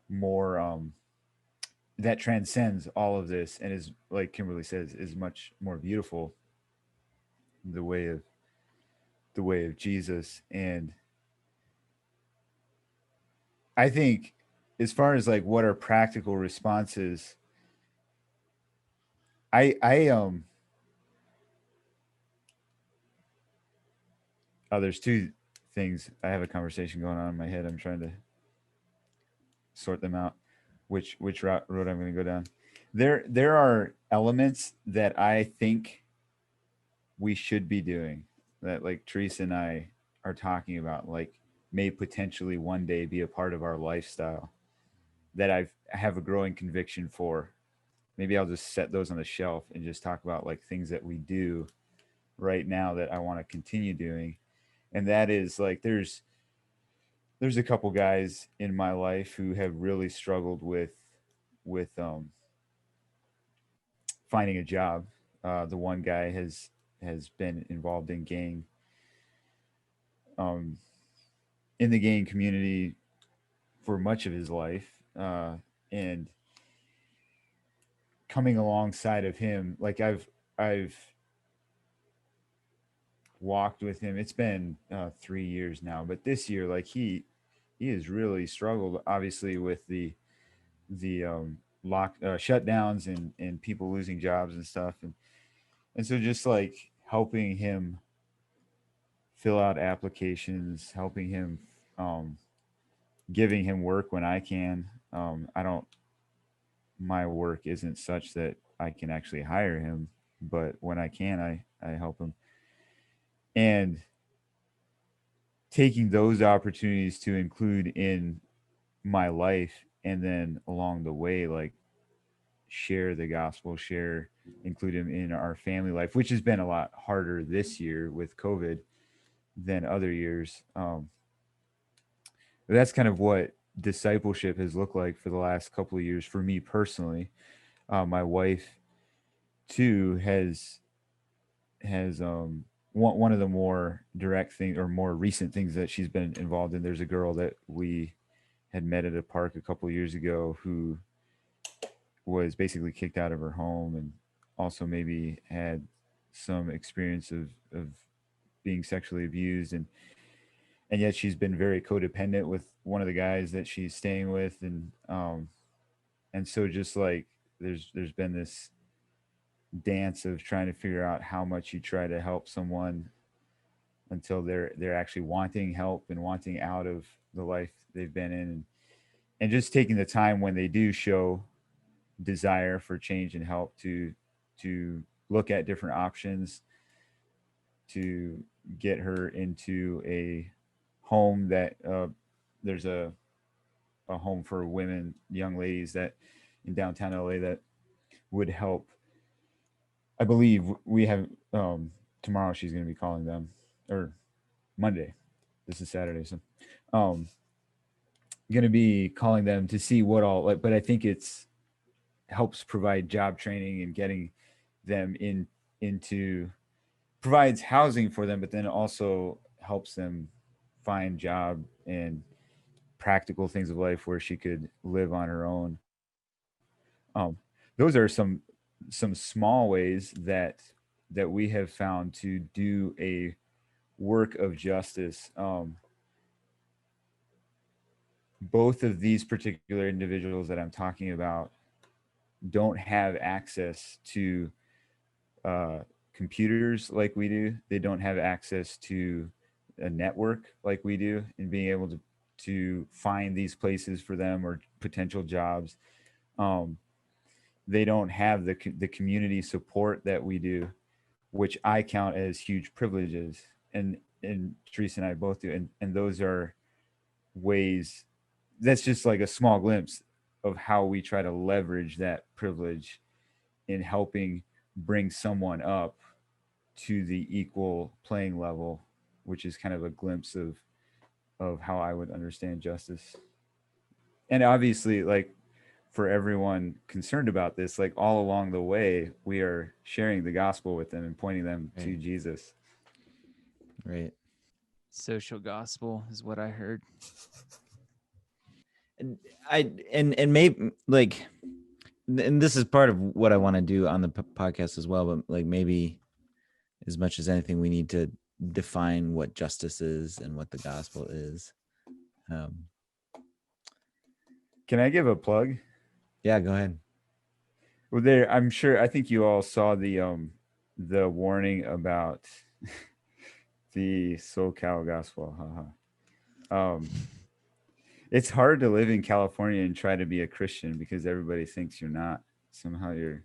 more that transcends all of this, and is, like Kimberly says, is much more beautiful, the way of Jesus. And I think, as far as like what are practical responses, there's two things. I have a conversation going on in my head. I'm trying to sort them out, which road I'm going to go down. There are elements that I think we should be doing, that like Teresa and I are talking about, like, may potentially one day be a part of our lifestyle. that I have a growing conviction for. Maybe I'll just set those on the shelf and just talk about like things that we do right now that I want to continue doing. And that is like there's a couple guys in my life who have really struggled with finding a job. The one guy has been involved um, in the gang community for much of his life, and coming alongside of him, like I've walked with him. It's been 3 years now, but this year, like he has really struggled, obviously, with the shutdowns and people losing jobs and stuff, and so just like helping him fill out applications, helping him, giving him work when I can. I don't. My work isn't such that I can actually hire him, but when I can, I help him. And taking those opportunities to include in my life, and then along the way, like share the gospel, include him in our family life, which has been a lot harder this year with COVID than other years. But that's kind of what discipleship has looked like for the last couple of years for me personally. My wife too has one of the more direct things or more recent things that she's been involved in. There's a girl that we had met at a park a couple of years ago who was basically kicked out of her home, and also maybe had some experience of being sexually abused, and yet she's been very codependent with one of the guys that she's staying with, and so just like there's been this dance of trying to figure out how much you try to help someone until they're actually wanting help and wanting out of the life they've been in, and just taking the time when they do show desire for change and help to look at different options to get her into a home that there's a home for women, young ladies that in downtown LA that would help. I believe we have tomorrow she's going to be calling them, or Monday. This is Saturday, so going to be calling them to see what all. But I think it's helps provide job training and getting them into provides housing for them, but then also helps them find job and practical things of life where she could live on her own. Those are some small ways that we have found to do a work of justice. Both of these particular individuals that I'm talking about don't have access to computers like we do. They don't have access to a network like we do, and being able to find these places for them or potential jobs. They don't have the community support that we do, which I count as huge privileges, and Teresa and I both do, and those are ways. That's just like a small glimpse of how we try to leverage that privilege in helping bring someone up to the equal playing level, which is kind of a glimpse of how I would understand justice. And obviously, like, for everyone concerned about this, like all along the way, we are sharing the gospel with them and pointing them to Jesus. Right. Social gospel is what I heard. And maybe like, and this is part of what I want to do on the podcast as well, but like maybe as much as anything, we need to define what justice is and what the gospel is. Can I give a plug? Yeah, go ahead. Well, I think you all saw the warning about the SoCal gospel. It's hard to live in California and try to be a Christian because everybody thinks you're not. Somehow you're.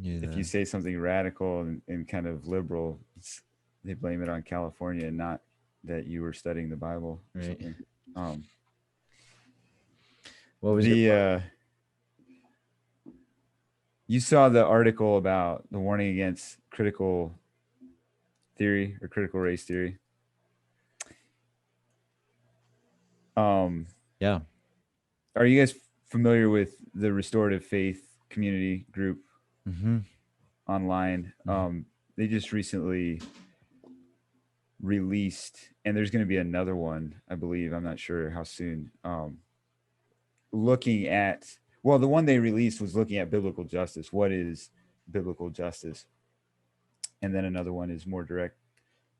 Yeah. If you say something radical and kind of liberal, they blame it on California and not that you were studying the Bible. Or right. something. What was your the you saw the article about the warning against critical theory or critical race theory? Yeah. Are you guys familiar with the restorative faith community group Mm-hmm. online? They just recently released, and there's going to be another one, I believe. I'm not sure how soon. Looking at, well, the one they released was looking at biblical justice. What is biblical justice? And then another one is more direct,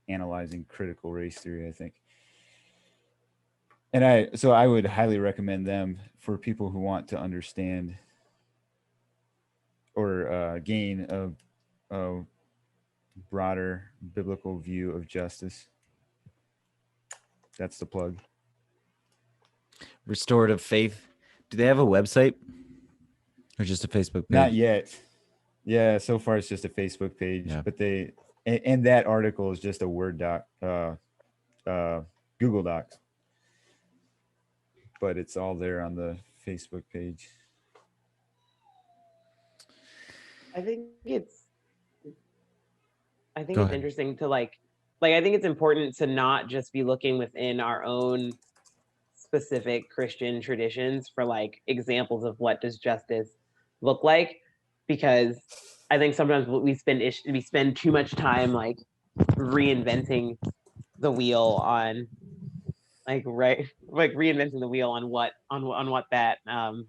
analyzing critical race theory, I think. And I would highly recommend them for people who want to understand or gain a broader biblical view of justice. That's the plug. Restorative Faith. Do they have a website or just a Facebook page? Not yet. Yeah, so far it's just a Facebook page, Yeah. but and that article is just a Word doc, Google Docs, but it's all there on the Facebook page. I think it's Go ahead. interesting to like I think it's important to not just be looking within our own specific Christian traditions for like examples of what does justice look like, because I think sometimes we spend too much time like reinventing the wheel on reinventing the wheel on what that on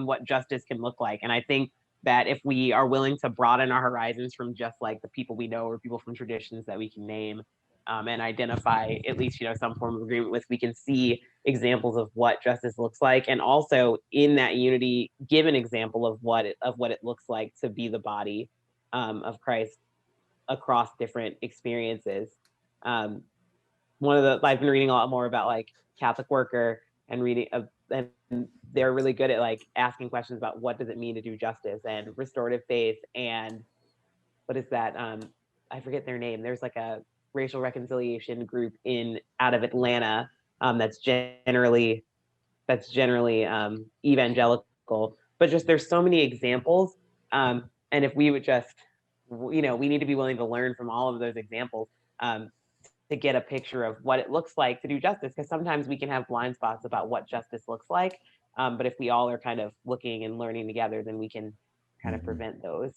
what justice can look like. And I think that if we are willing to broaden our horizons from just like the people we know or people from traditions that we can name, and identify at least some form of agreement with, we can see examples of what justice looks like, and also in that unity give an example of what it looks like to be the body of Christ across different experiences. I've been reading a lot more about like Catholic Worker and reading and they're really good at like asking questions about what does it mean to do justice, and restorative faith, and what is that? I forget their name. There's like a racial reconciliation group out of Atlanta that's generally evangelical, but just there's so many examples, and if we would just we need to be willing to learn from all of those examples to get a picture of what it looks like to do justice, because sometimes we can have blind spots about what justice looks like, but if we all are kind of looking and learning together, then we can kind of prevent those.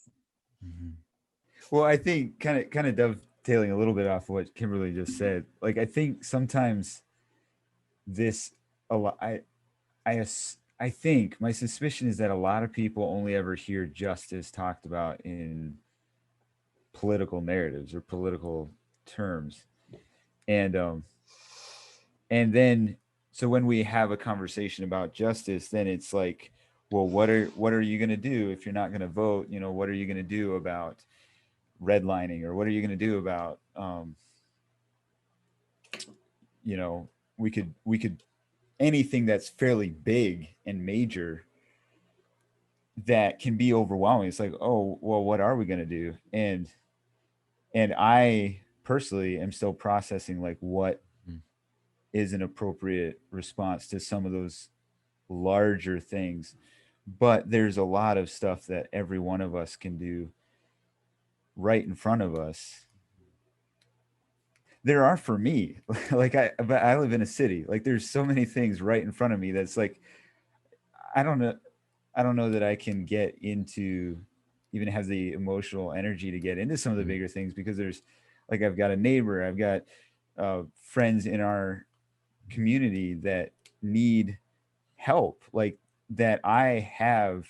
Well, I think kind of dovetailing a little bit off what Kimberly just said, like I think sometimes I think my suspicion is that a lot of people only ever hear justice talked about in political narratives or political terms, and then so when we have a conversation about justice, then it's like, well, what are you going to do if you're not going to vote? What are you going to do about redlining, or what are you going to do about we could anything that's fairly big and major that can be overwhelming. It's like, oh, well, what are we going to do? And I personally am still processing like what is an appropriate response to some of those larger things. But there's a lot of stuff that every one of us can do right in front of us. There are, for me, like I live in a city, like there's so many things right in front of me that's like, I don't know that I can get into, even have the emotional energy to get into some of the bigger things, because there's like, I've got a neighbor, I've got friends in our community that need help, like that I have,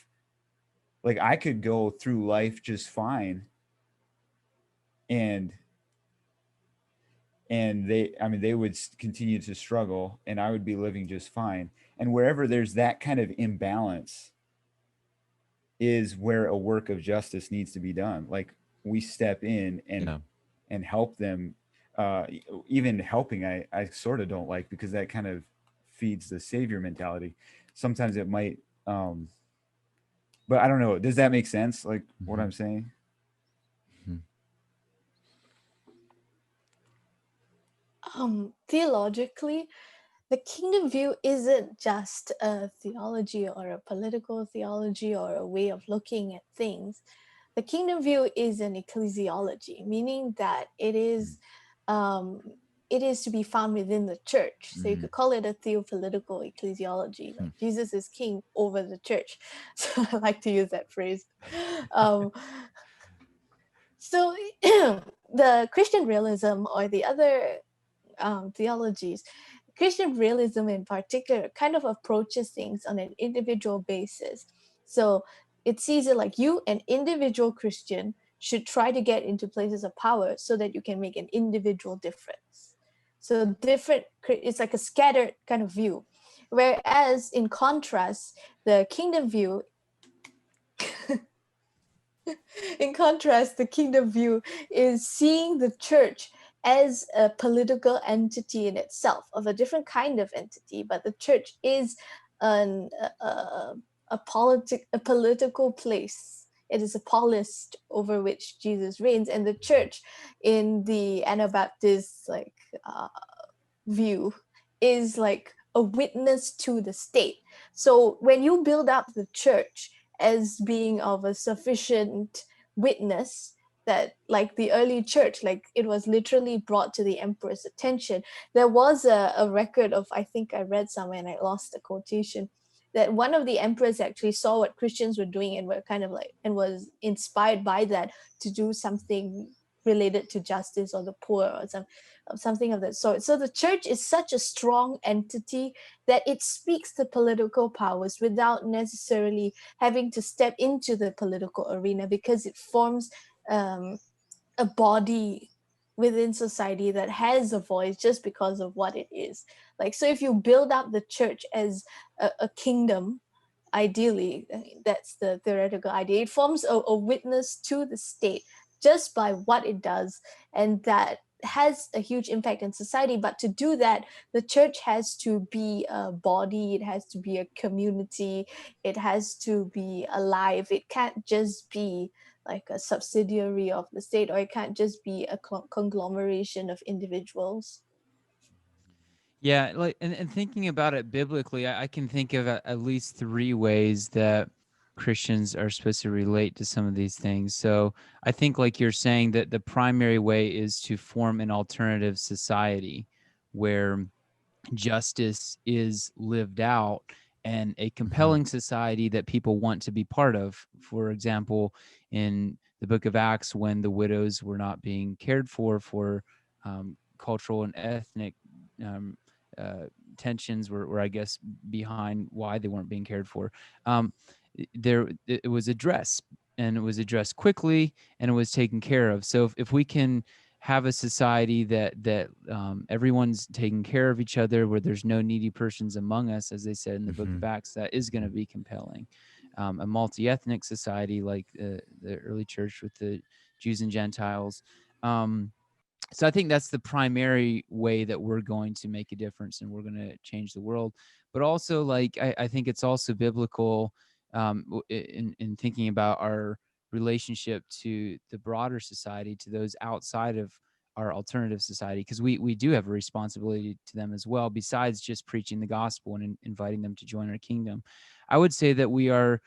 like I could go through life just fine, and they would continue to struggle, and I would be living just fine. And wherever there's that kind of imbalance is where a work of justice needs to be done. Like we step in and help them. Even helping, I sort of don't like, because that kind of feeds the savior mentality. Sometimes it might, but I don't know. Does that make sense? Like what I'm saying? Theologically, the kingdom view isn't just a theology or a political theology or a way of looking at things. The kingdom view is an ecclesiology, meaning that it is to be found within the church. So you could call it a theopolitical ecclesiology, like Jesus is king over the church. So I like to use that phrase. So the Christian realism or the other theologies, Christian realism in particular kind of approaches things on an individual basis. So it sees it like you, an individual Christian, should try to get into places of power so that you can make an individual difference. So different, it's like a scattered kind of view. Whereas in contrast, the kingdom view in contrast, the kingdom view is seeing the church as a political entity in itself, of a different kind of entity, but the church is an, a political place. It is a polis over which Jesus reigns, and the church, in the Anabaptist view, is like a witness to the state. So when you build up the church as being of a sufficient witness, that like the early church, like it was literally brought to the emperor's attention. There was a record of, I think I read somewhere and I lost the quotation, that one of the emperors actually saw what Christians were doing and were kind of like, and was inspired by that to do something related to justice or the poor or something of that sort. So the church is such a strong entity that it speaks to political powers without necessarily having to step into the political arena, because it forms a body within society that has a voice just because of what it is. Like, so if you build up the church as a kingdom, ideally, that's the theoretical idea, it forms a witness to the state just by what it does, and that has a huge impact in society. But to do that, the church has to be a body, it has to be a community, it has to be alive. It can't just be like a subsidiary of the state, or it can't just be a conglomeration of individuals. Yeah, like, and thinking about it biblically, I can think of at least three ways that Christians are supposed to relate to some of these things. So I think, like you're saying, that the primary way is to form an alternative society where justice is lived out, and a compelling society that people want to be part of. For example, in the book of Acts, when the widows were not being cared for cultural and ethnic tensions were, I guess, behind why they weren't being cared for. It was addressed, and it was addressed quickly, and it was taken care of. So if we can have a society that everyone's taking care of each other, where there's no needy persons among us, as they said in the book of Acts, that is going to be compelling. A multi-ethnic society like the early church with the Jews and Gentiles. So I think that's the primary way that we're going to make a difference and we're going to change the world. But also, like, I think it's also biblical in thinking about our relationship to the broader society, to those outside of our alternative society, because we do have a responsibility to them as well, besides just preaching the gospel and inviting them to join our kingdom. I would say that we're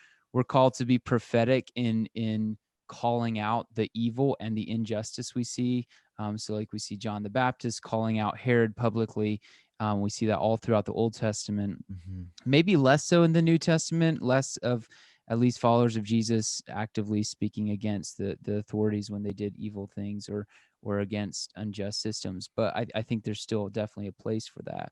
called to be prophetic in calling out the evil and the injustice we see. So like we see John the Baptist calling out Herod publicly. We see that all throughout the Old Testament, maybe less so in the New Testament, less of at least followers of Jesus actively speaking against the authorities when they did evil things or against unjust systems. But I think there's still definitely a place for that.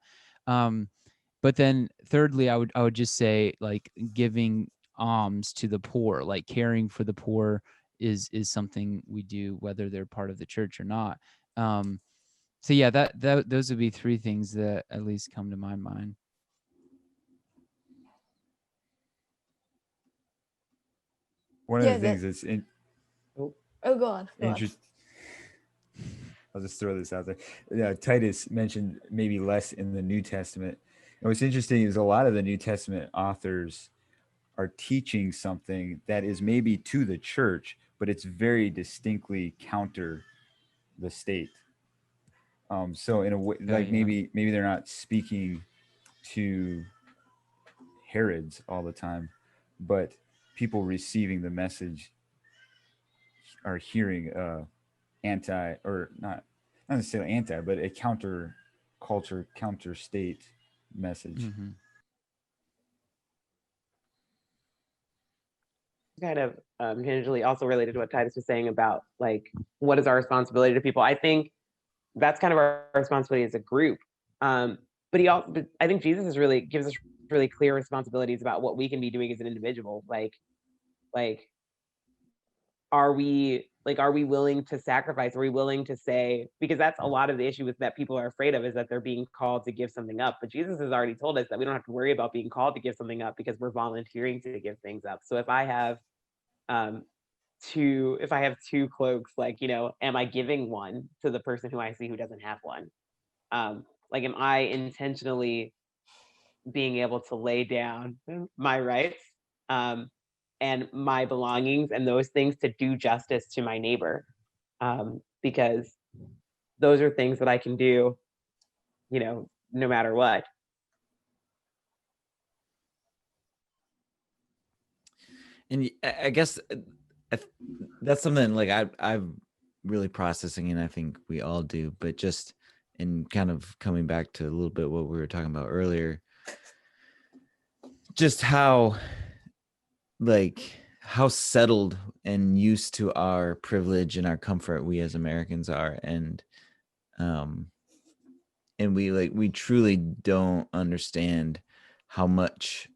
But then thirdly, I would just say, like, giving alms to the poor, like caring for the poor is something we do whether they're part of the church or not. So yeah, that those would be three things that at least come to my mind. One of the things that's go on. interesting. I'll just throw this out there. Yeah, Titus mentioned maybe less in the New Testament. And what's interesting is a lot of the New Testament authors are teaching something that is maybe to the church, but it's very distinctly counter the state. So in a way, like maybe they're not speaking to Herods all the time, but people receiving the message are hearing anti, or not necessarily anti, but a counter culture, counter state message. Mm-hmm. Kind of tangentially also related to what Titus was saying about like what is our responsibility to people. I think that's kind of our responsibility as a group. But I think Jesus is really gives us really clear responsibilities about what we can be doing as an individual. Like are we willing to sacrifice? Are we willing to say, because that's a lot of the issue with that people are afraid of, is that they're being called to give something up. But Jesus has already told us that we don't have to worry about being called to give something up because we're volunteering to give things up. So if I have two cloaks, like, you know, am I giving one to the person who I see who doesn't have one? Like, am I intentionally being able to lay down my rights and my belongings and those things to do justice to my neighbor? Because those are things that I can do, you know, no matter what. And I guess that's something like I'm really processing, and I think we all do, but just in kind of coming back to a little bit what we were talking about earlier, just how settled and used to our privilege and our comfort we as Americans are, and we truly don't understand how much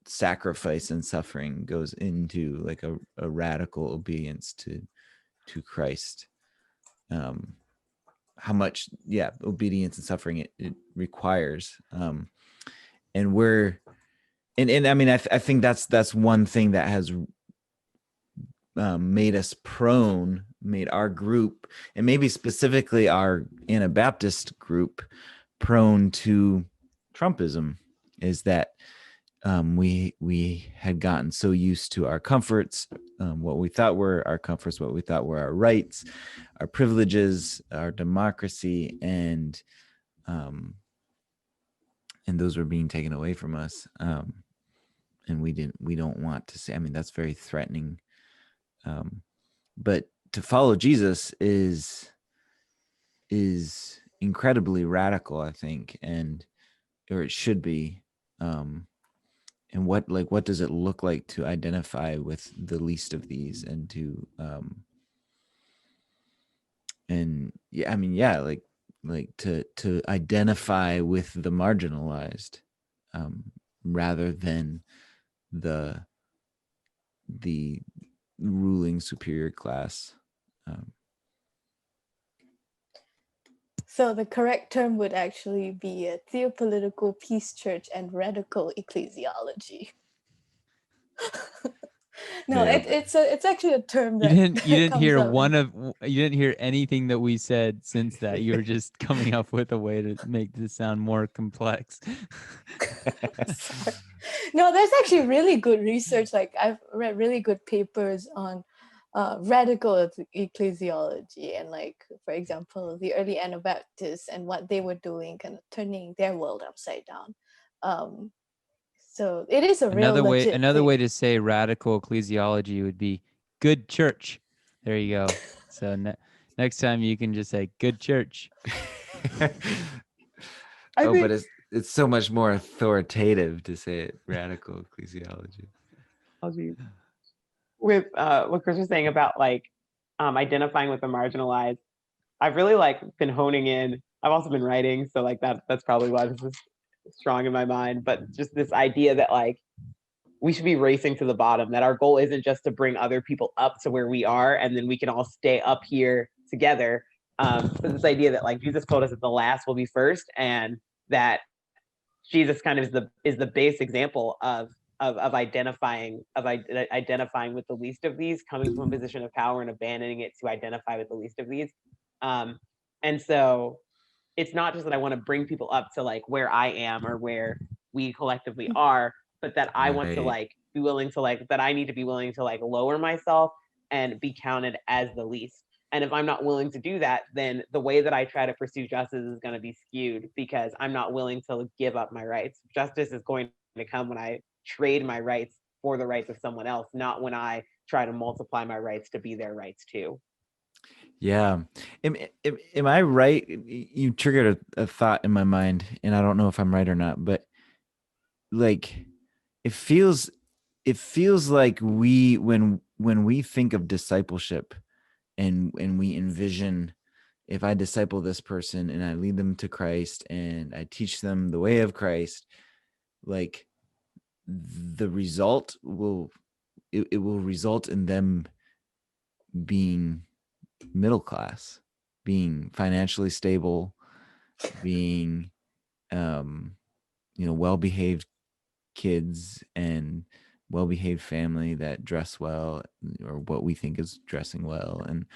sacrifice and suffering goes into like a radical obedience to Christ. How much obedience and suffering it requires. And we're and I mean I think that's one thing that has made our group, and maybe specifically our Anabaptist group, prone to Trumpism, is that we had gotten so used to our comforts, what we thought were our comforts, what we thought were our rights, our privileges, our democracy, and those were being taken away from us. And we don't want to say, I mean, that's very threatening. But to follow Jesus is incredibly radical, I think, or it should be. And what does it look like to identify with the least of these, and to to identify with the marginalized, rather than the ruling superior class. So the correct term would actually be a theopolitical peace church and radical ecclesiology. No, Yeah. it's actually a term that You didn't comes hear up. you didn't hear anything that we said since that. You were just coming up with a way to make this sound more complex. Sorry. No, there's actually really good research. Like, I've read really good papers on radical ecclesiology, and, like, for example, the early Anabaptists and what they were doing, kind of turning their world upside down. So it is a Another real way legit another thing. way to say radical ecclesiology would be good church. There you go. So next time you can just say good church. But it's so much more authoritative to say it, radical ecclesiology. With what Chris was saying about like identifying with the marginalized, I've really been honing in. I've also been writing, so like that's probably why this is strong in my mind. But just this idea that like we should be racing to the bottom, that our goal isn't just to bring other people up to where we are and then we can all stay up here together. But this idea that like Jesus told us that the last will be first, and that Jesus kind of is the base example of identifying with the least of these, coming from a position of power and abandoning it to identify with the least of these. And so it's not just that I want to bring people up to like where I am or where we collectively are, but that I want to like be willing to like, that I need to be willing to like lower myself and be counted as the least. And if I'm not willing to do that, then the way that I try to pursue justice is going to be skewed because I'm not willing to give up my rights. Justice is going to come when I trade my rights for the rights of someone else, not when I try to multiply my rights to be their rights too. Yeah. Am I right? You triggered a thought in my mind, and I don't know if I'm right or not, but like it feels like when we think of discipleship and we envision, if I disciple this person and I lead them to Christ and I teach them the way of Christ, like the result will result in them being middle class, being financially stable, being well-behaved kids and well-behaved family that dress well, or what we think is dressing well. And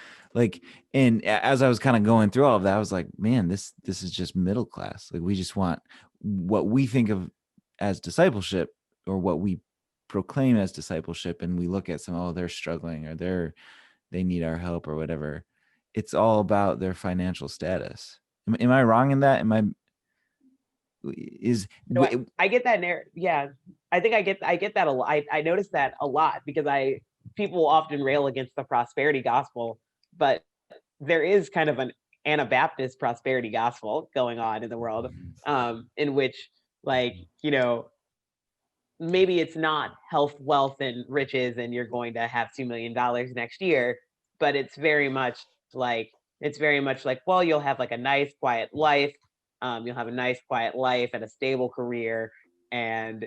as I was kind of going through all of that, I was like, man, this is just middle class. Like, we just want what we think of as discipleship, or what we proclaim as discipleship, and we look at they're struggling, or they need our help or whatever. It's all about their financial status. Am I wrong in that? I get that narrative. Yeah, I think I get that a lot. I notice that a lot because people often rail against the prosperity gospel, but there is kind of an Anabaptist prosperity gospel going on in the world, in which, like, maybe it's not health, wealth, and riches, and you're going to have $2 million next year, but it's very much like, well, you'll have like a nice, quiet life. You'll have a nice, quiet life and a stable career, and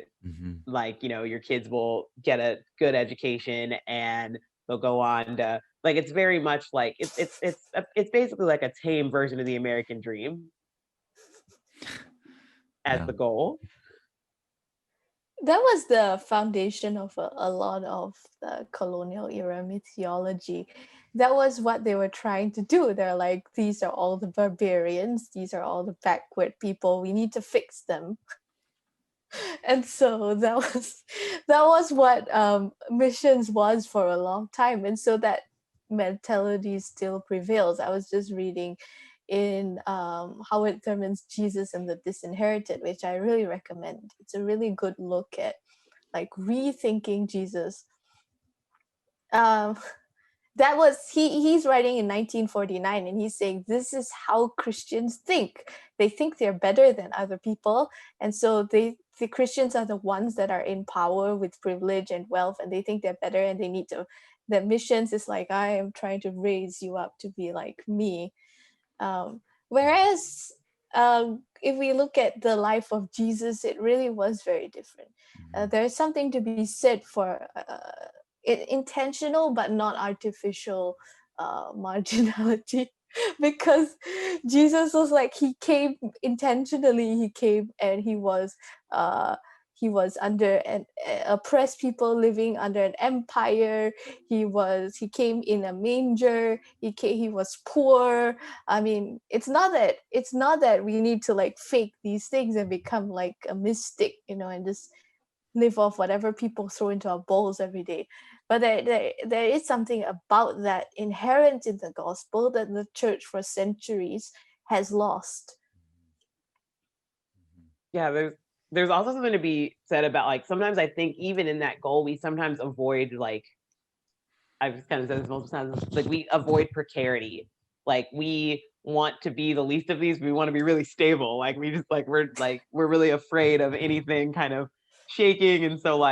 like, your kids will get a good education, and they'll go on to, like, it's very much like it's basically like a tame version of the American dream as the goal. That was the foundation of a lot of the colonial era mythology. That was what they were trying to do. They're like, these are all the barbarians, these are all the backward people, we need to fix them. And so that was what missions was for a long time. And so that mentality still prevails. I was just reading in Howard Thurman's Jesus and the Disinherited, which I really recommend. It's a really good look at like rethinking Jesus. That was he's writing in 1949, and he's saying this is how Christians think. They think they're better than other people, and so the Christians are the ones that are in power with privilege and wealth, and they think they're better, and they need to. The missions is like, I am trying to raise you up to be like me. Whereas if we look at the life of Jesus, it really was very different. There's something to be said for intentional but not artificial marginality, because Jesus was like, he came intentionally, he came and he was under an oppressed people living under an empire. He came in a manger. He was poor. I mean, it's not that we need to like fake these things and become like a mystic, and just live off whatever people throw into our bowls every day. But there is something about that inherent in the gospel that the church for centuries has lost. Yeah, there's also something to be said about, like, sometimes I think even in that goal, we sometimes avoid, like, I've kind of said this multiple times, like, we avoid precarity. Like, we want to be the least of these, but we want to be really stable. Like, we just we're really afraid of anything kind of shaking. And so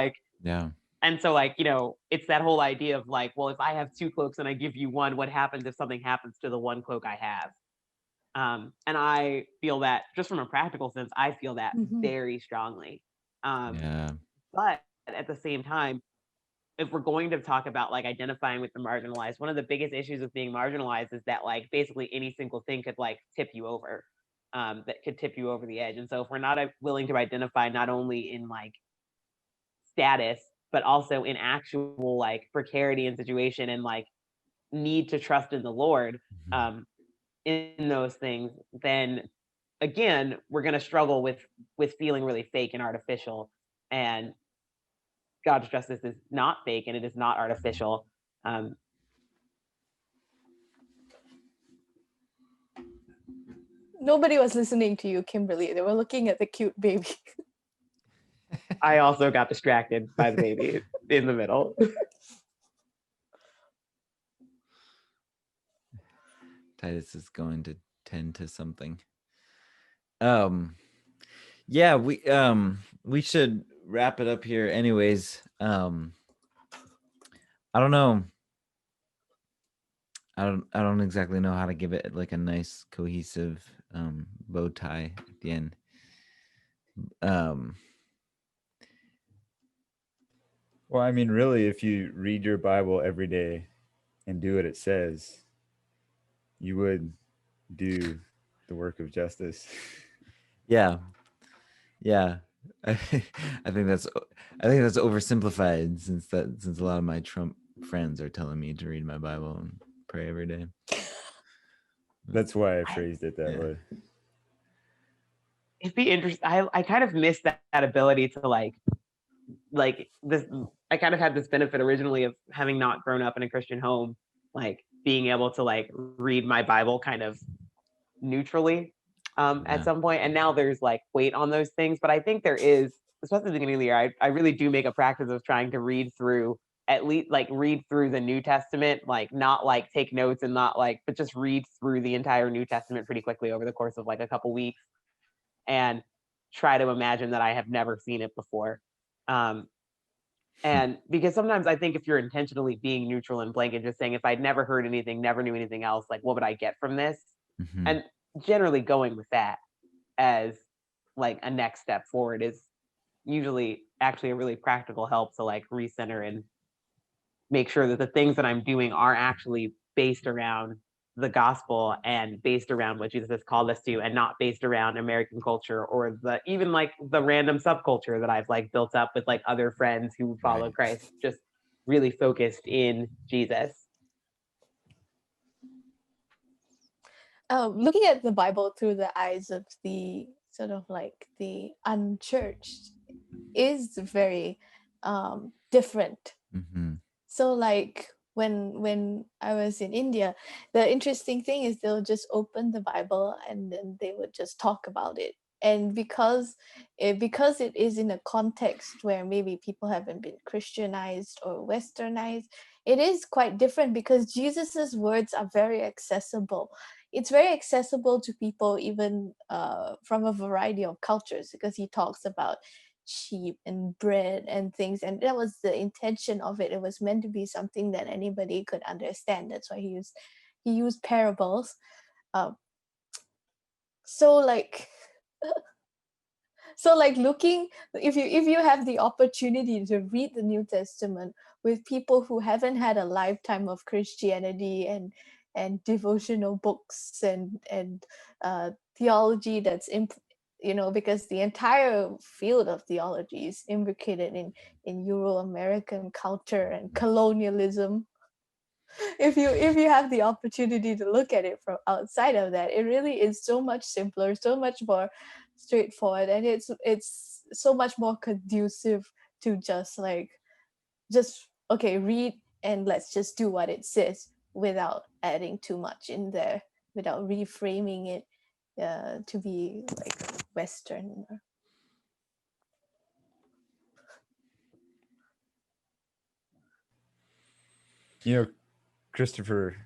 it's that whole idea of like, well, if I have 2 cloaks and I give you one, what happens if something happens to the 1 cloak I have? And I feel that, just from a practical sense, I feel that very strongly. But at the same time, if we're going to talk about like identifying with the marginalized, one of the biggest issues with being marginalized is that like basically any single thing could like tip you over, that could tip you over the edge. And so if we're not willing to identify not only in like status, but also in actual like precarity and situation and like need to trust in the Lord, in those things, then again, we're going to struggle with feeling really fake and artificial. And God's justice is not fake and it is not artificial. Nobody was listening to you, Kimberly. They were looking at the cute baby. I also got distracted by the baby in the middle. Titus is going to tend to something. Yeah, we should wrap it up here anyways. I don't know. I don't exactly know how to give it like a nice cohesive bow tie at the end. Well, I mean, really, if you read your Bible every day and do what it says, you would do the work of justice. Yeah. I think that's oversimplified since a lot of my Trump friends are telling me to read my Bible and pray every day. That's why I phrased it that way. It'd be interesting. I kind of miss that ability to like this. I kind of had this benefit originally of having not grown up in a Christian home, like being able to like read my Bible kind of neutrally at some point. And now there's like weight on those things. But I think there is, especially at the beginning of the year, I really do make a practice of trying to read through the New Testament, like not like take notes and not like, but just read through the entire New Testament pretty quickly over the course of like a couple weeks and try to imagine that I have never seen it before. And because sometimes I think if you're intentionally being neutral and blank and just saying, if I'd never heard anything, never knew anything else, like what would I get from this? Mm-hmm. And generally going with that as like a next step forward is usually actually a really practical help to like recenter and make sure that the things that I'm doing are actually based around the gospel and based around what Jesus has called us to, and not based around American culture or even like the random subculture that I've like built up with like other friends who follow Christ, just really focused in Jesus. Looking at the Bible through the eyes of the sort of like the unchurched is very different. Mm-hmm. So like when I was in India, the interesting thing is they'll just open the Bible and then they would just talk about it. And because it is in a context where maybe people haven't been Christianized or Westernized, it is quite different because Jesus's words are very accessible. It's very accessible to people even from a variety of cultures, because he talks about sheep and bread and things, and that was the intention of it. It was meant to be something that anybody could understand. That's why he used parables. So like looking, if you have the opportunity to read the New Testament with people who haven't had a lifetime of Christianity and devotional books and theology that's because the entire field of theology is imbricated in Euro-American culture and colonialism. If you have the opportunity to look at it from outside of that, it really is so much simpler, so much more straightforward, and it's so much more conducive to just read and let's just do what it says without adding too much in there, without reframing it to be like Western. Christopher,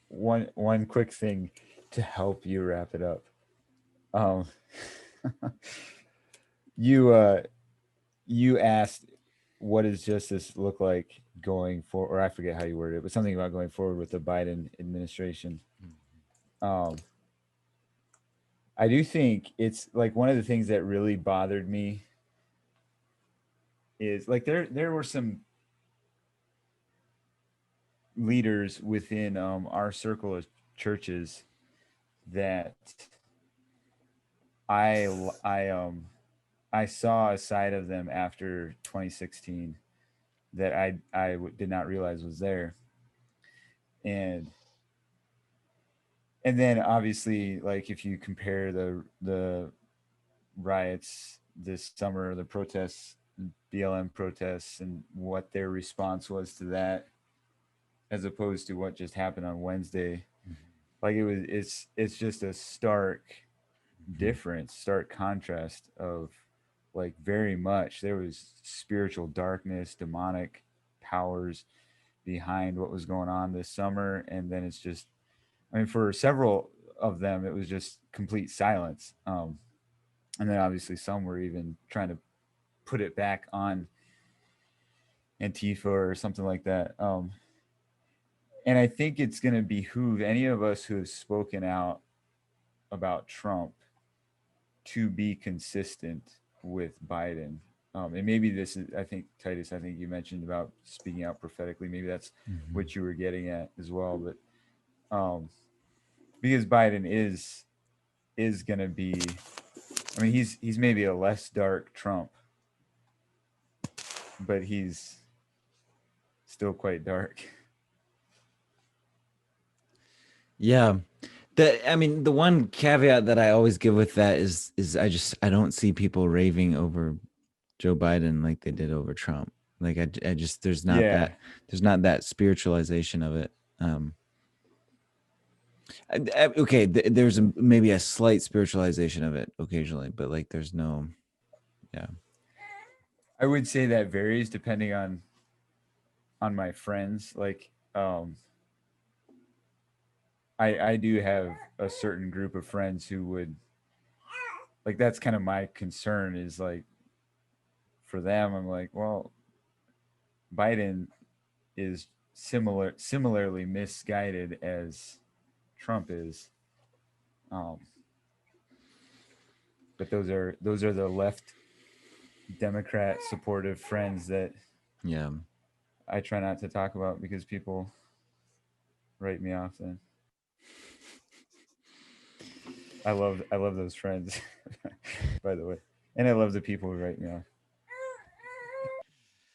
one quick thing to help you wrap it up. You asked, what does justice look like going forward, or I forget how you worded it, but something about going forward with the Biden administration. I do think it's like one of the things that really bothered me is like there were some leaders within our circle of churches that I saw a side of them after 2016 that I did not realize was there, and then obviously, like if you compare the riots this summer, the protests, BLM protests, and what their response was to that, as opposed to what just happened on Wednesday, like it's just a stark difference, stark contrast of like very much there was spiritual darkness, demonic powers behind what was going on this summer, and then it's just, I mean, for several of them it was just complete silence, and then obviously some were even trying to put it back on Antifa or something like that. And I think it's going to behoove any of us who have spoken out about Trump to be consistent with Biden. And maybe this is, I think, Titus, I think you mentioned about speaking out prophetically. Maybe that's what you were getting at as well. But because Biden is going to be, I mean, he's maybe a less dark Trump, but he's still quite dark. Yeah. I mean, the one caveat that I always give with that is I don't see people raving over Joe Biden like they did over Trump. Like I just there's not that spiritualization of it. Okay, there's maybe a slight spiritualization of it occasionally, but like there's no, yeah. I would say that varies depending on my friends. Like, I do have a certain group of friends who would, like, that's kind of my concern is like, for them, I'm like, well, Biden is similarly misguided as Trump is. But those are the left Democrat supportive friends that I try not to talk about because people write me off then. I love those friends, by the way. And I love the people who write me off.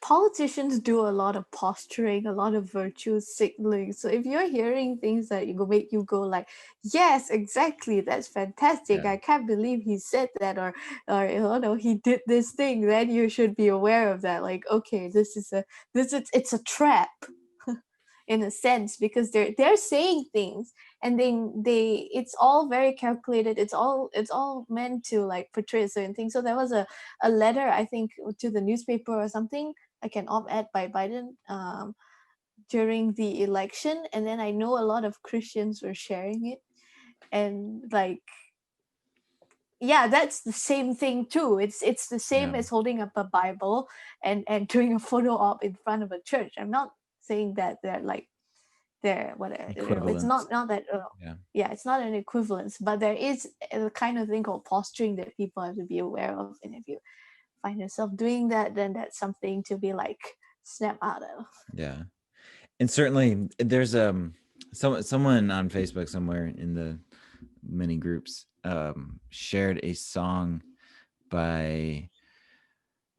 Politicians do a lot of posturing, a lot of virtue signaling. So if you're hearing things that make you go like, yes, exactly, that's fantastic. Yeah. I can't believe he said that, or he did this thing, then you should be aware of that. Like, okay, it's a trap. In a sense, because they're saying things and they it's all very calculated. It's all meant to like portray a certain thing. So there was a letter, I think, to the newspaper or something, like an op-ed by Biden during the election, and then I know a lot of Christians were sharing it, and like, yeah, that's the same thing too. It's the same as holding up a Bible and doing a photo op in front of a church. I'm not saying that they're like there whatever, it's not that it's not an equivalence, but there is a kind of thing called posturing that people have to be aware of, and if you find yourself doing that, then that's something to be like snap out of. And certainly there's someone on Facebook somewhere in the many groups shared a song by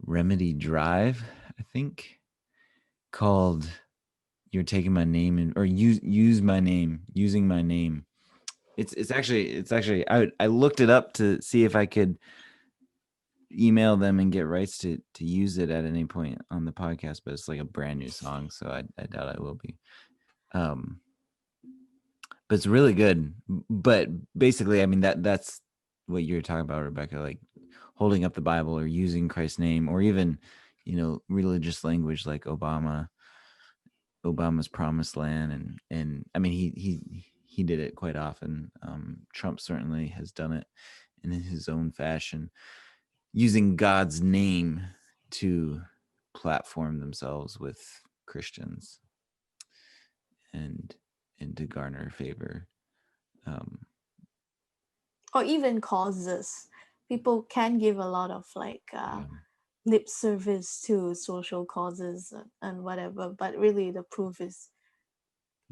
Remedy Drive, I think, called "You're Taking My Name" or use my name, using my name. It's actually I looked it up to see if I could email them and get rights to use it at any point on the podcast, but it's like a brand new song, so I doubt I will be. But it's really good. But basically, I mean, that's what you're talking about, Rebecca, like holding up the Bible or using Christ's name, or even, religious language like Obama's promised land. And I mean, he did it quite often. Trump certainly has done it in his own fashion, using God's name to platform themselves with Christians and to garner favor. Or even causes. People can give a lot of lip service to social causes and whatever, but really the proof is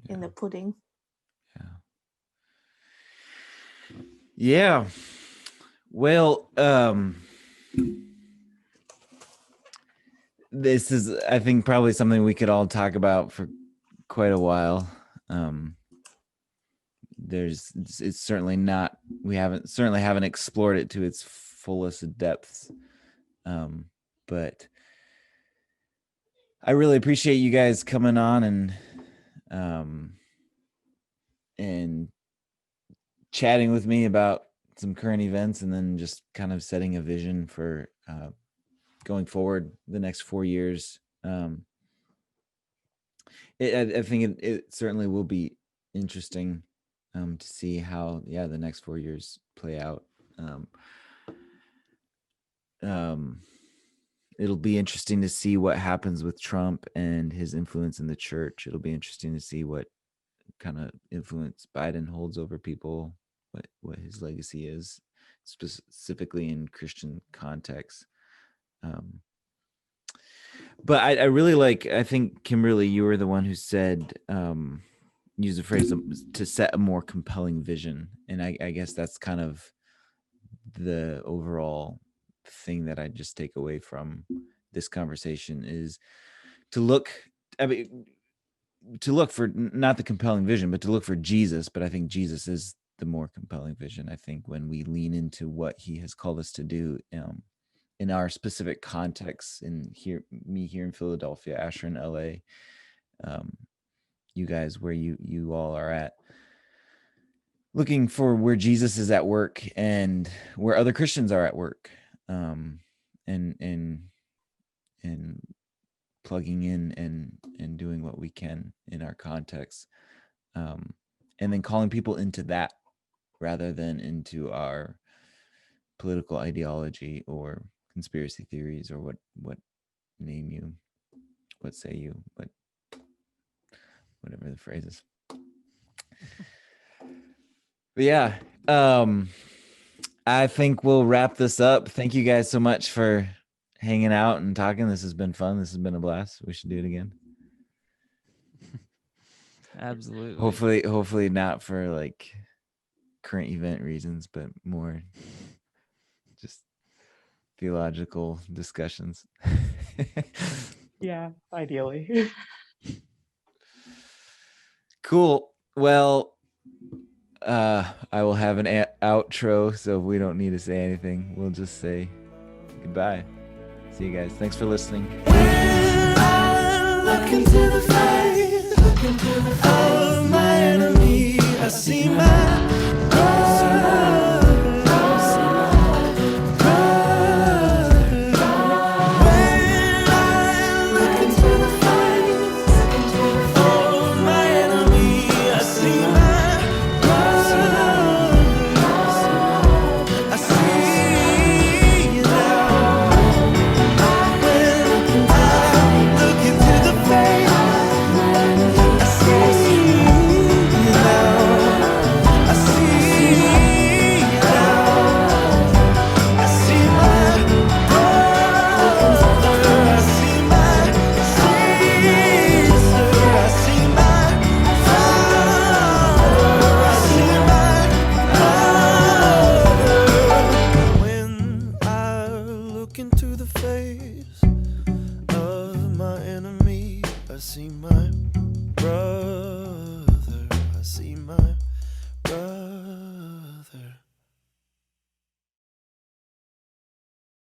in the pudding. Yeah. Well, this is, I think, probably something we could all talk about for quite a while. It's certainly not, we haven't explored it to its fullest depths. But I really appreciate you guys coming on and chatting with me about some current events, and then just kind of setting a vision for going forward the next 4 years. I think it certainly will be interesting to see how the next 4 years play out. It'll be interesting to see what happens with Trump and his influence in the church. It'll be interesting to see what kind of influence Biden holds over people, what his legacy is, specifically in Christian context. But I really I think, Kimberly, you were the one who said, use the phrase to set a more compelling vision. And I guess that's kind of the overall thing that I just take away from this conversation, is to look for not the compelling vision, but to look for Jesus. But I think Jesus is the more compelling vision. I think when we lean into what he has called us to do, in our specific context, me here in Philadelphia, Asher in LA, you guys where you all are at, looking for where Jesus is at work and where other Christians are at work, and plugging in and doing what we can in our context, and then calling people into that rather than into our political ideology or conspiracy theories, or what name you, what say you, but whatever the phrase is. But yeah, I think we'll wrap this up. Thank you guys so much for hanging out and talking. This has been fun. This has been a blast. We should do it again. Absolutely. Hopefully not for current event reasons, but more just theological discussions. Yeah, ideally. Cool. Well, I will have an outro, so we don't need to say anything. We'll just say goodbye. See you guys. Thanks for listening. When I look into the face of my enemy, I see my brother. When I look into the face of my enemy, I see my brother. I see you now. When I look into the face, I see you now. I see you now. I see my brother. I see my sister. I see my father. I see my brother. When I look into the face of my enemy, I see my brother.